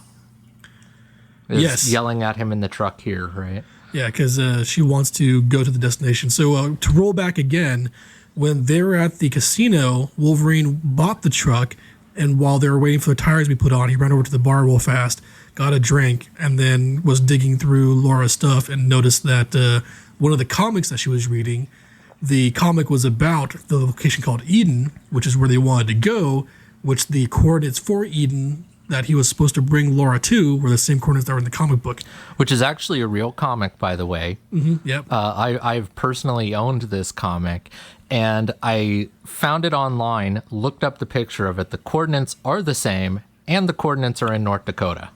Yes. Yelling at him in the truck here, right? Yeah, because she wants to go to the destination. So to roll back again, when they were at the casino, Wolverine bought the truck, and while they were waiting for the tires to be put on, he ran over to the bar real fast, got a drink, and then was digging through Laura's stuff and noticed that one of the comics that she was reading, the comic was about the location called Eden, which is where they wanted to go, which the coordinates for Eden that he was supposed to bring Laura to were the same coordinates that were in the comic book. Which is actually a real comic, by the way. Yep. I've personally owned this comic, and I found it online, looked up the picture of it. The coordinates are the same, and the coordinates are in North Dakota.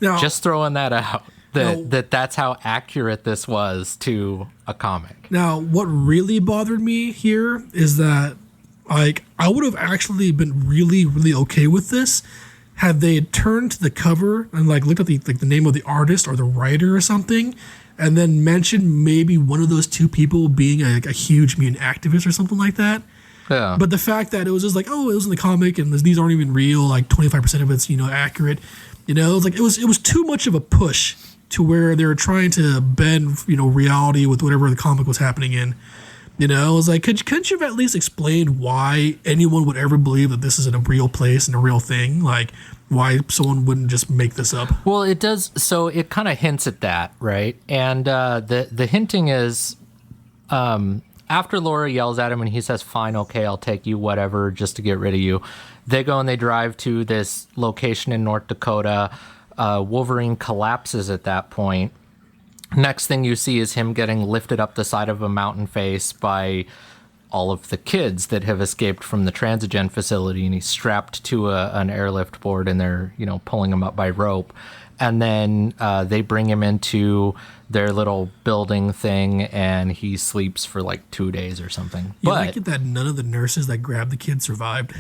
Now, Just throwing that out. That's how accurate this was to a comic. Now, what really bothered me here is that, like, I would have actually been really, really okay with this had they turned to the cover and like looked at the name of the artist or the writer or something, and then mentioned maybe one of those two people being a huge mutant activist or something like that. Yeah. But the fact that it was just like, oh, it was in the comic and these aren't even real, like 25% of it's accurate. It was like it was too much of a push to where they were trying to bend reality with whatever the comic was happening in. It was like, couldn't you have at least explained why anyone would ever believe that this is in a real place and a real thing? Like, why someone wouldn't just make this up? Well, it does. So it kind of hints at that, right? And the hinting is, after Laura yells at him and he says, "Fine, okay, I'll take you, whatever, just to get rid of you." They go and they drive to this location in North Dakota. Wolverine collapses at that point. Next thing you see is him getting lifted up the side of a mountain face by all of the kids that have escaped from the Transigen facility, and he's strapped to an airlift board, and they're pulling him up by rope. And then they bring him into their little building thing, and he sleeps for like 2 days or something. You like it that none of the nurses that grabbed the kid survived?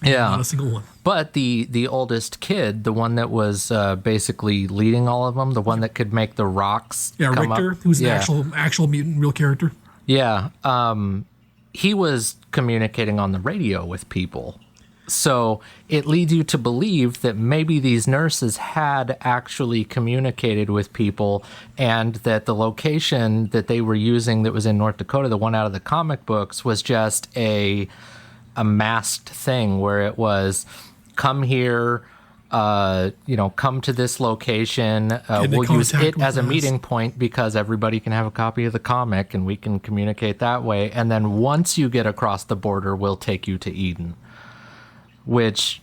Yeah, not a single one. But the oldest kid, the one that was basically leading all of them, the one that could make the rocks come Richter, up. who's an actual mutant, real character. Yeah, he was communicating on the radio with people. So it leads you to believe that maybe these nurses had actually communicated with people, and that the location that they were using that was in North Dakota, the one out of the comic books, was just a masked thing where it was, come here, come to this location. We'll use it as a meeting point because everybody can have a copy of the comic and we can communicate that way. And then once you get across the border, we'll take you to Eden. Which,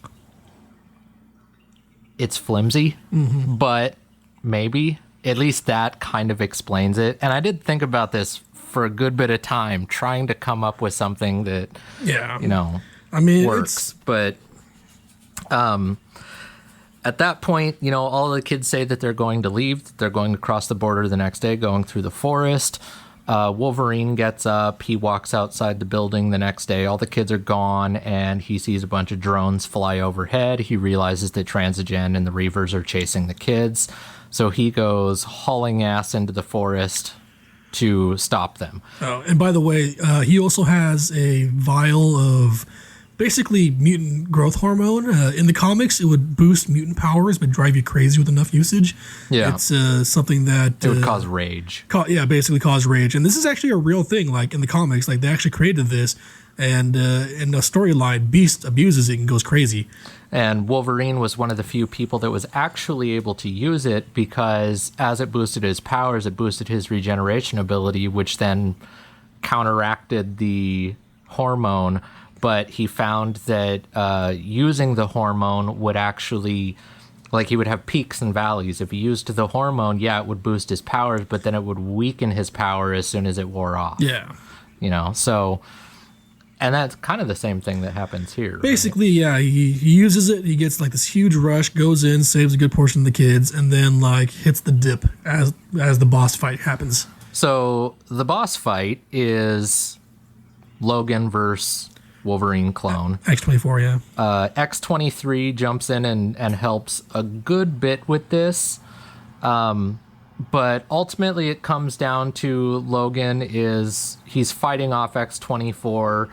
it's flimsy, but maybe. At least that kind of explains it. And I did think about this for a good bit of time, trying to come up with something that, works. But at that point, all the kids say that they're going to leave. They're going to cross the border the next day, going through the forest. Wolverine gets up. He walks outside the building the next day. All the kids are gone, and he sees a bunch of drones fly overhead. He realizes that Transigen and the Reavers are chasing the kids. So he goes hauling ass into the forest to stop them. Oh, and by the way, he also has a vial of basically mutant growth hormone. In the comics, it would boost mutant powers, but drive you crazy with enough usage. Yeah. It's something that... it would cause rage. Basically cause rage. And this is actually a real thing, like in the comics. Like, they actually created this, and in the storyline, Beast abuses it and goes crazy. And Wolverine was one of the few people that was actually able to use it because as it boosted his powers, it boosted his regeneration ability, which then counteracted the hormone. But he found that using the hormone would actually, like, he would have peaks and valleys. If he used the hormone, it would boost his powers, but then it would weaken his power as soon as it wore off. Yeah. So... and that's kind of the same thing that happens here. Basically, right? He uses it. He gets like this huge rush, goes in, saves a good portion of the kids, and then like hits the dip as the boss fight happens. So the boss fight is Logan versus Wolverine clone. X-24, yeah. X-23 jumps in and helps a good bit with this. But ultimately it comes down to Logan he's fighting off X-24.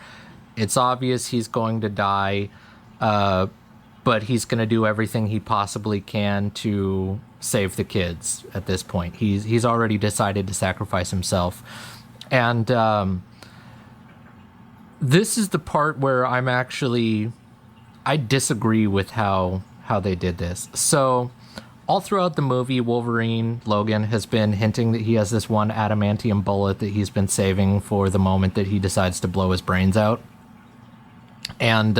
It's obvious he's going to die, but he's going to do everything he possibly can to save the kids at this point. He's already decided to sacrifice himself. And this is the part where I disagree with how they did this. So... all throughout the movie, Logan has been hinting that he has this one adamantium bullet that he's been saving for the moment that he decides to blow his brains out. And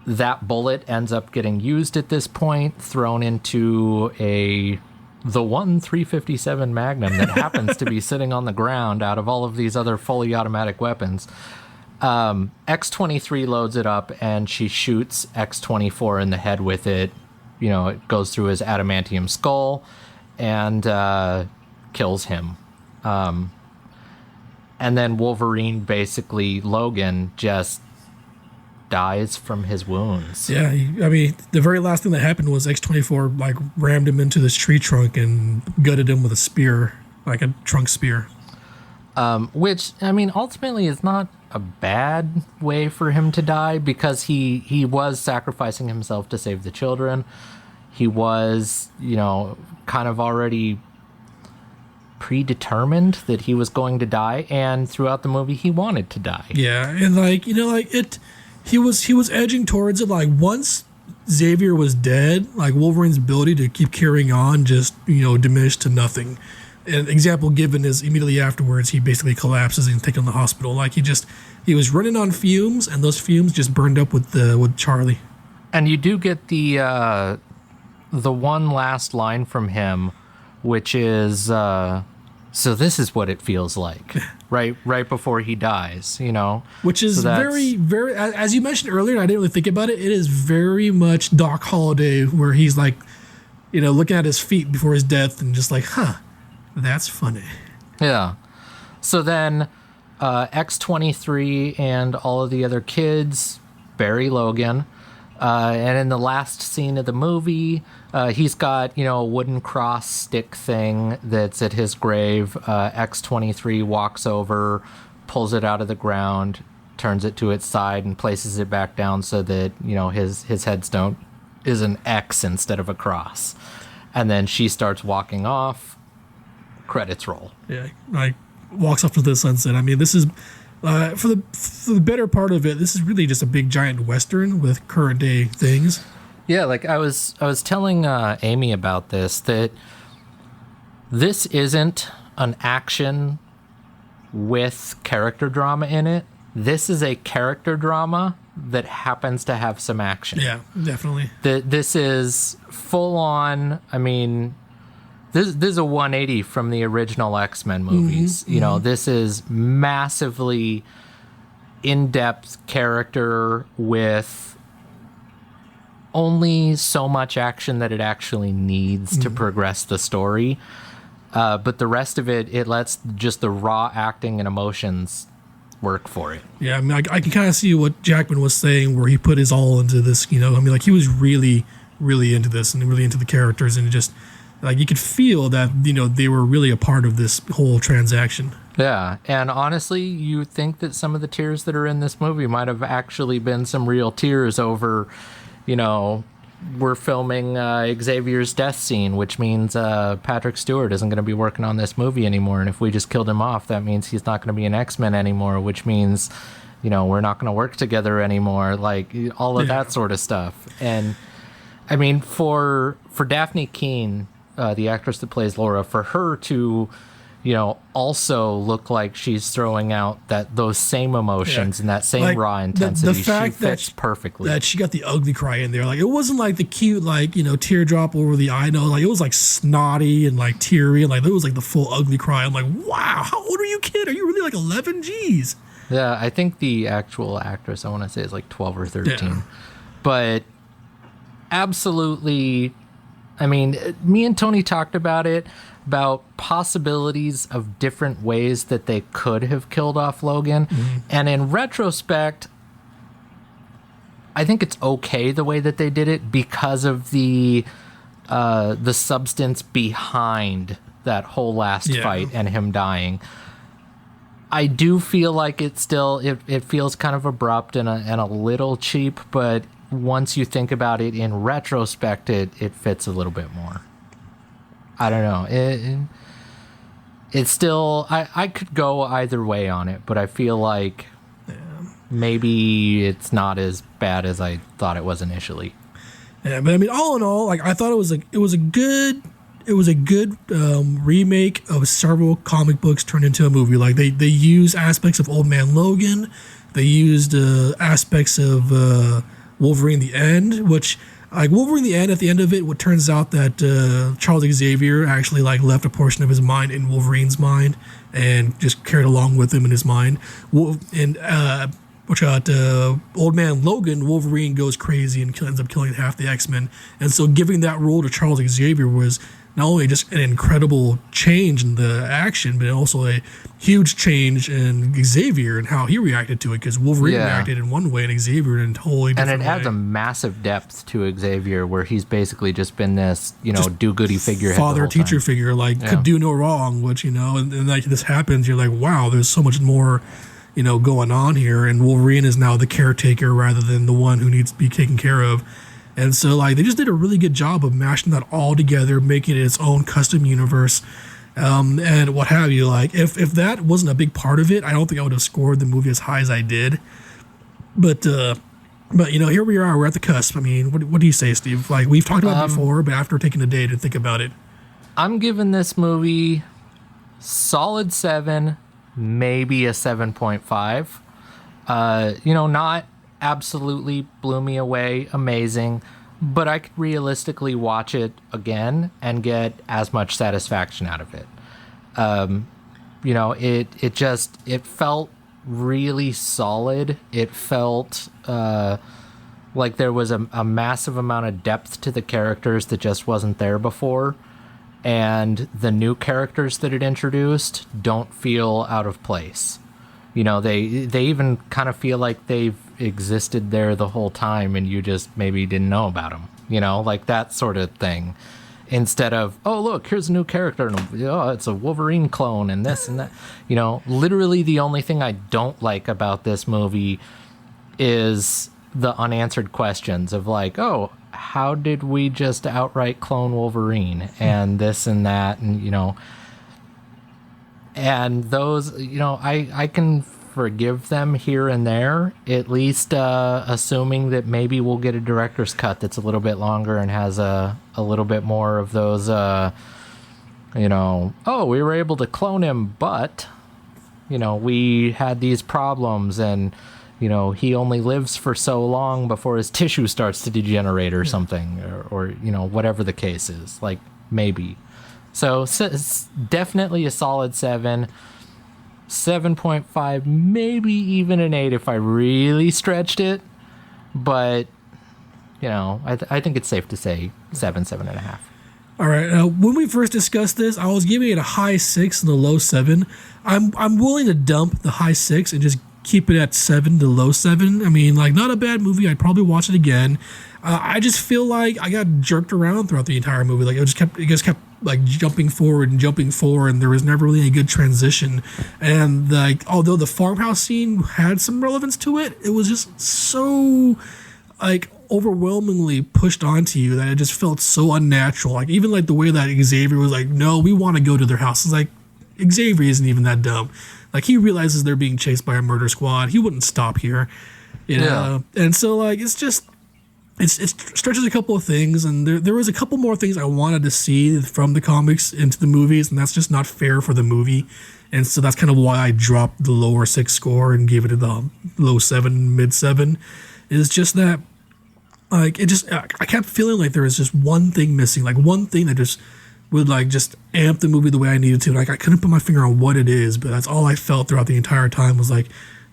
that bullet ends up getting used at this point, thrown into the one 357 Magnum that happens to be sitting on the ground out of all of these other fully automatic weapons. X-23 loads it up, and she shoots X-24 in the head with it. You know, it goes through his adamantium skull and kills him. And then Wolverine, basically, Logan, just dies from his wounds. Yeah, I mean, the very last thing that happened was X-24 like rammed him into this tree trunk and gutted him with a spear, like a trunk spear. Which, I mean, ultimately is not a bad way for him to die, because he was sacrificing himself to save the children. He was, you know, kind of already predetermined that he was going to die, and throughout the movie he wanted to die. Yeah, and like, you know, like he was edging towards it. Like once Xavier was dead, like Wolverine's ability to keep carrying on just, you know, diminished to nothing. An example given is immediately afterwards he basically collapses and taken to the hospital. Like he was running on fumes, and those fumes just burned up with Charlie. And you do get the one last line from him, which is so this is what it feels like, right before he dies, you know? Which is very, very, as you mentioned earlier, and I didn't really think about it, it is very much Doc Holliday, where he's like, you know, looking at his feet before his death and just like, that's funny. Yeah. So then X-23 and all of the other kids bury Logan. And in the last scene of the movie, he's got, you know, a wooden cross stick thing that's at his grave. X-23 walks over, pulls it out of the ground, turns it to its side, and places it back down so that, you know, his headstone is an X instead of a cross. And then she starts walking off. Credits roll. Yeah, like walks off to the sunset. I mean, this is for the better part of it, this is really just a big giant Western with current day things. Yeah, like I was telling Amy about this, that this isn't an action with character drama in it. This is a character drama that happens to have some action. Yeah, definitely. This is full on, I mean, this is a 180 from the original X-Men movies. You know, this is massively in-depth character with only so much action that it actually needs to progress the story. But the rest of it lets just the raw acting and emotions work for it. Yeah, I mean, I can kind of see what Jackman was saying, where he put his all into this, you know. I mean, like, he was really, really into this and really into the characters, and just... like, you could feel that, you know, they were really a part of this whole transaction. Yeah, and honestly, you think that some of the tears that are in this movie might have actually been some real tears over, you know, we're filming Xavier's death scene, which means Patrick Stewart isn't going to be working on this movie anymore, and if we just killed him off, that means he's not going to be an X-Men anymore, which means, you know, we're not going to work together anymore, like, all of that sort of stuff. And, I mean, for Daphne Keane... the actress that plays Laura, for her to, you know, also look like she's throwing out those same emotions and that same like raw intensity. The fact she fits perfectly. That she got the ugly cry in there. Like, it wasn't like the cute, like, you know, teardrop over the eye. No, like, it was like snotty and like teary, and like it was like the full ugly cry. I'm like, wow, how old are you, kid? Are you really like 11? Jeez. Yeah, I think the actual actress, I want to say, is like 12 or 13. Yeah. But absolutely... I mean, me and Tony talked about it, about possibilities of different ways that they could have killed off Logan. And in retrospect, I think it's okay the way that they did it because of the substance behind that whole last fight and him dying. I do feel like it feels kind of abrupt and a little cheap, but once you think about it in retrospect, it fits a little bit more. I don't know. It's still, I could go either way on it, but I feel like maybe it's not as bad as I thought it was initially. Yeah, but I mean, all in all, like, I thought it was a good remake of several comic books turned into a movie. Like, they used aspects of Old Man Logan, they used aspects of Wolverine the End, which like Wolverine the End, at the end of it, what turns out that Charles Xavier actually like left a portion of his mind in Wolverine's mind and just carried along with him in his mind. Which old man Logan, Wolverine goes crazy and ends up killing half the X-Men. And so giving that role to Charles Xavier was not only just an incredible change in the action, but also a huge change in Xavier and how he reacted to it, because Wolverine reacted in one way and Xavier in a totally different way. And it adds a massive depth to Xavier, where he's basically just been this, do-goody figurehead. Father-teacher figure, could do no wrong, which, and like this happens, you're like, wow, there's so much more, going on here. And Wolverine is now the caretaker rather than the one who needs to be taken care of. And so, they just did a really good job of mashing that all together, making it its own custom universe, and what have you. If that wasn't a big part of it, I don't think I would have scored the movie as high as I did. But here we are. We're at the cusp. I mean, what do you say, Steve? We've talked about it before, but after taking a day to think about it, I'm giving this movie solid 7, maybe a 7.5. Not absolutely blew me away, amazing, but I could realistically watch it again and get as much satisfaction out of it. It felt really solid. It felt like there was a massive amount of depth to the characters that just wasn't there before, and the new characters that it introduced don't feel out of place. They even kind of feel like they've existed there the whole time and you just maybe didn't know about them, that sort of thing. Instead of, oh, look, here's a new character and it's a Wolverine clone and this and that. Literally the only thing I don't like about this movie is the unanswered questions of how did we just outright clone Wolverine and this and that, and and those, I can forgive them here and there, at least assuming that maybe we'll get a director's cut that's a little bit longer and has a little bit more of those, we were able to clone him, but, we had these problems and, he only lives for so long before his tissue starts to degenerate or something, or whatever the case is, maybe. So it's definitely a solid 7, 7.5, maybe even an 8 if I really stretched it. But, I think it's safe to say 7, 7.5. All right. When we first discussed this, I was giving it a high 6 and a low 7. I'm willing to dump the high 6 and just keep it at 7 to low 7. I mean, not a bad movie. I'd probably watch it again. I just feel like I got jerked around throughout the entire movie. It just kept jumping forward, and there was never really a good transition. And although the farmhouse scene had some relevance to it, it was just so overwhelmingly pushed onto you that it just felt so unnatural. Even the way that Xavier was no, we want to go to their house. It's Xavier isn't even that dumb. He realizes they're being chased by a murder squad. He wouldn't stop here, Yeah. And so it's just. It stretches a couple of things, and there was a couple more things I wanted to see from the comics into the movies, and that's just not fair for the movie. And so that's kind of why I dropped the lower 6 score and gave it the low 7, mid 7. It's just that, I kept feeling like there was just one thing missing, one thing that just would just amp the movie the way I needed to. I couldn't put my finger on what it is, but that's all I felt throughout the entire time was I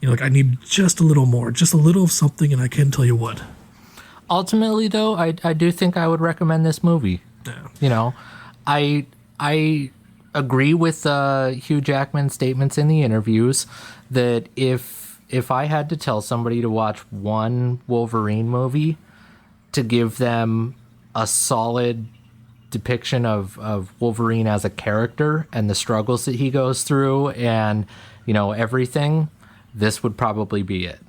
need just a little more, just a little of something, and I can't tell you what. Ultimately, though, I do think I would recommend this movie. Yeah. I agree with Hugh Jackman's statements in the interviews that if I had to tell somebody to watch one Wolverine movie to give them a solid depiction of Wolverine as a character and the struggles that he goes through and, everything, this would probably be it.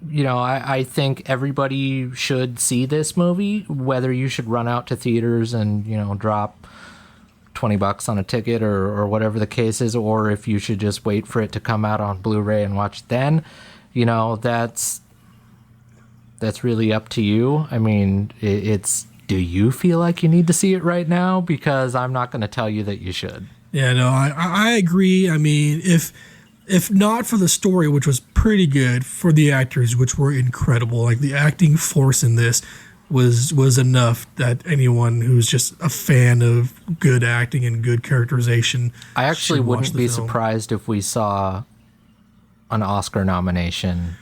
I think everybody should see this movie, whether you should run out to theaters and, drop $20 on a ticket or whatever the case is, or if you should just wait for it to come out on Blu-ray and watch it then, that's really up to you. I mean, do you feel like you need to see it right now? Because I'm not going to tell you that you should. Yeah, no, I agree. I mean, if not for the story, which was pretty good for the actors, which were incredible. Like the acting force in this was enough that anyone who's just a fan of good acting and good characterization. I actually should watch wouldn't the be film. surprised if we saw an Oscar nomination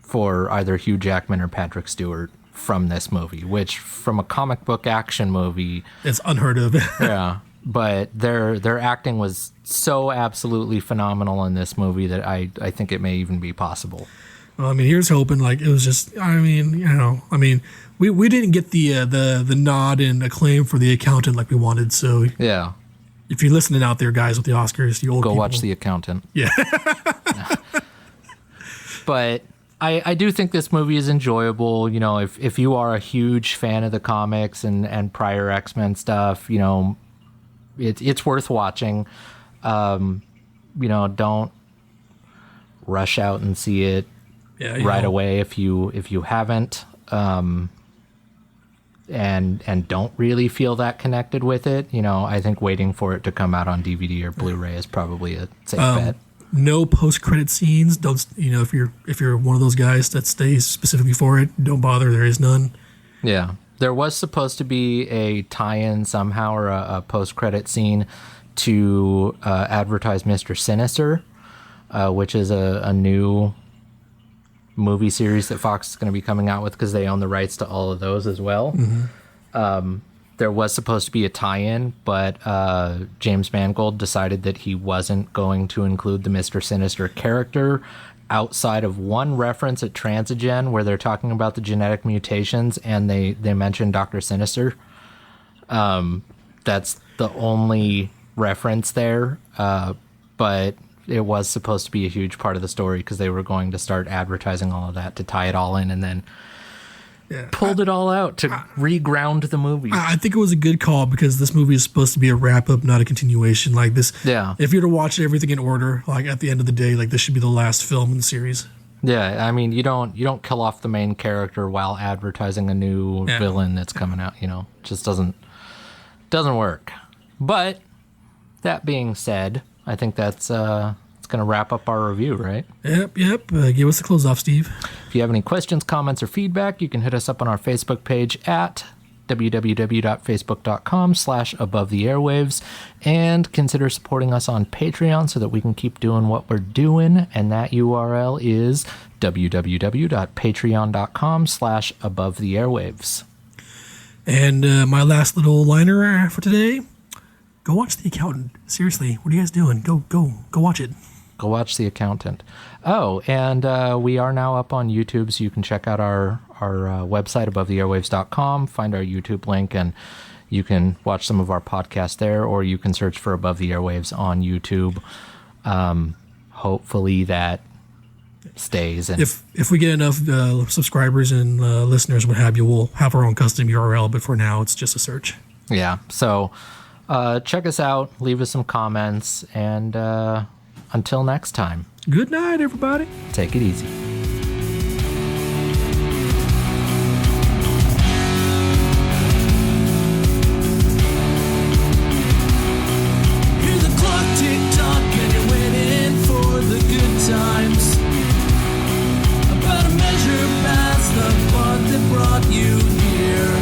for either Hugh Jackman or Patrick Stewart from this movie, which from a comic book action movie, It's unheard of. yeah. But their acting was so absolutely phenomenal in this movie that I think it may even be possible. Well, I mean, here's hoping. Like it was just. I mean, we didn't get the nod and acclaim for The Accountant like we wanted. So Yeah. if you're listening out there, guys, with the Oscars, you old Go people, watch The Accountant. Yeah. But I do think this movie is enjoyable. You know, if you are a huge fan of the comics and prior X-Men stuff, you know, it's worth watching. You know, don't rush out and see it right away if you haven't. And don't really feel that connected with it. You know, I think waiting for it to come out on DVD or Blu-ray is probably a safe bet. No post-credit scenes. Don't if you're one of those guys that stays specifically for it, don't bother. There is none. Yeah. There was supposed to be a tie-in somehow or a post-credit scene to advertise Mr. Sinister, which is a new movie series that Fox is going to be coming out with because they own the rights to all of those as well. There was supposed to be a tie-in, but James Mangold decided that he wasn't going to include the Mr. Sinister character outside of one reference at Transigen where they're talking about the genetic mutations and they mention Dr. Sinister. That's the only reference there, but it was supposed to be a huge part of the story because they were going to start advertising all of that to tie it all in and then pulled it all out to reground the movie. I think it was a good call because this movie is supposed to be a wrap-up, not a continuation. Like this, Yeah. If you're to watch everything in order, like at the end of the day, like this should be the last film in the series. Yeah, I mean, you don't kill off the main character while advertising a new villain that's coming out. You know, it just doesn't work. But that being said, I think that's it's going to wrap up our review, right? Yep. Give us the close off, Steve. If you have any questions, comments, or feedback, you can hit us up on our Facebook page at www.facebook.com/abovetheairwaves and consider supporting us on Patreon so that we can keep doing what we're doing. And that URL is www.patreon.com/abovetheairwaves. And my last little liner for today: go watch The Accountant. Seriously, what are you guys doing? Go watch it. Go watch The Accountant. Oh, and we are now up on YouTube, so you can check out our website, abovetheairwaves.com, find our YouTube link, and you can watch some of our podcasts there, or you can search for Above the Airwaves on YouTube. Hopefully that stays. And If we get enough subscribers and listeners, what have you, we'll have our own custom URL, but for now, it's just a search. yeah, so check us out, leave us some comments, and until next time, Good night, everybody. take it easy. Hear the clock tick tock and you're waiting for the good times. About to measure past the part that brought you here.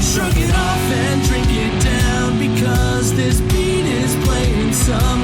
Shrug it off and drink it down because this beat is playing some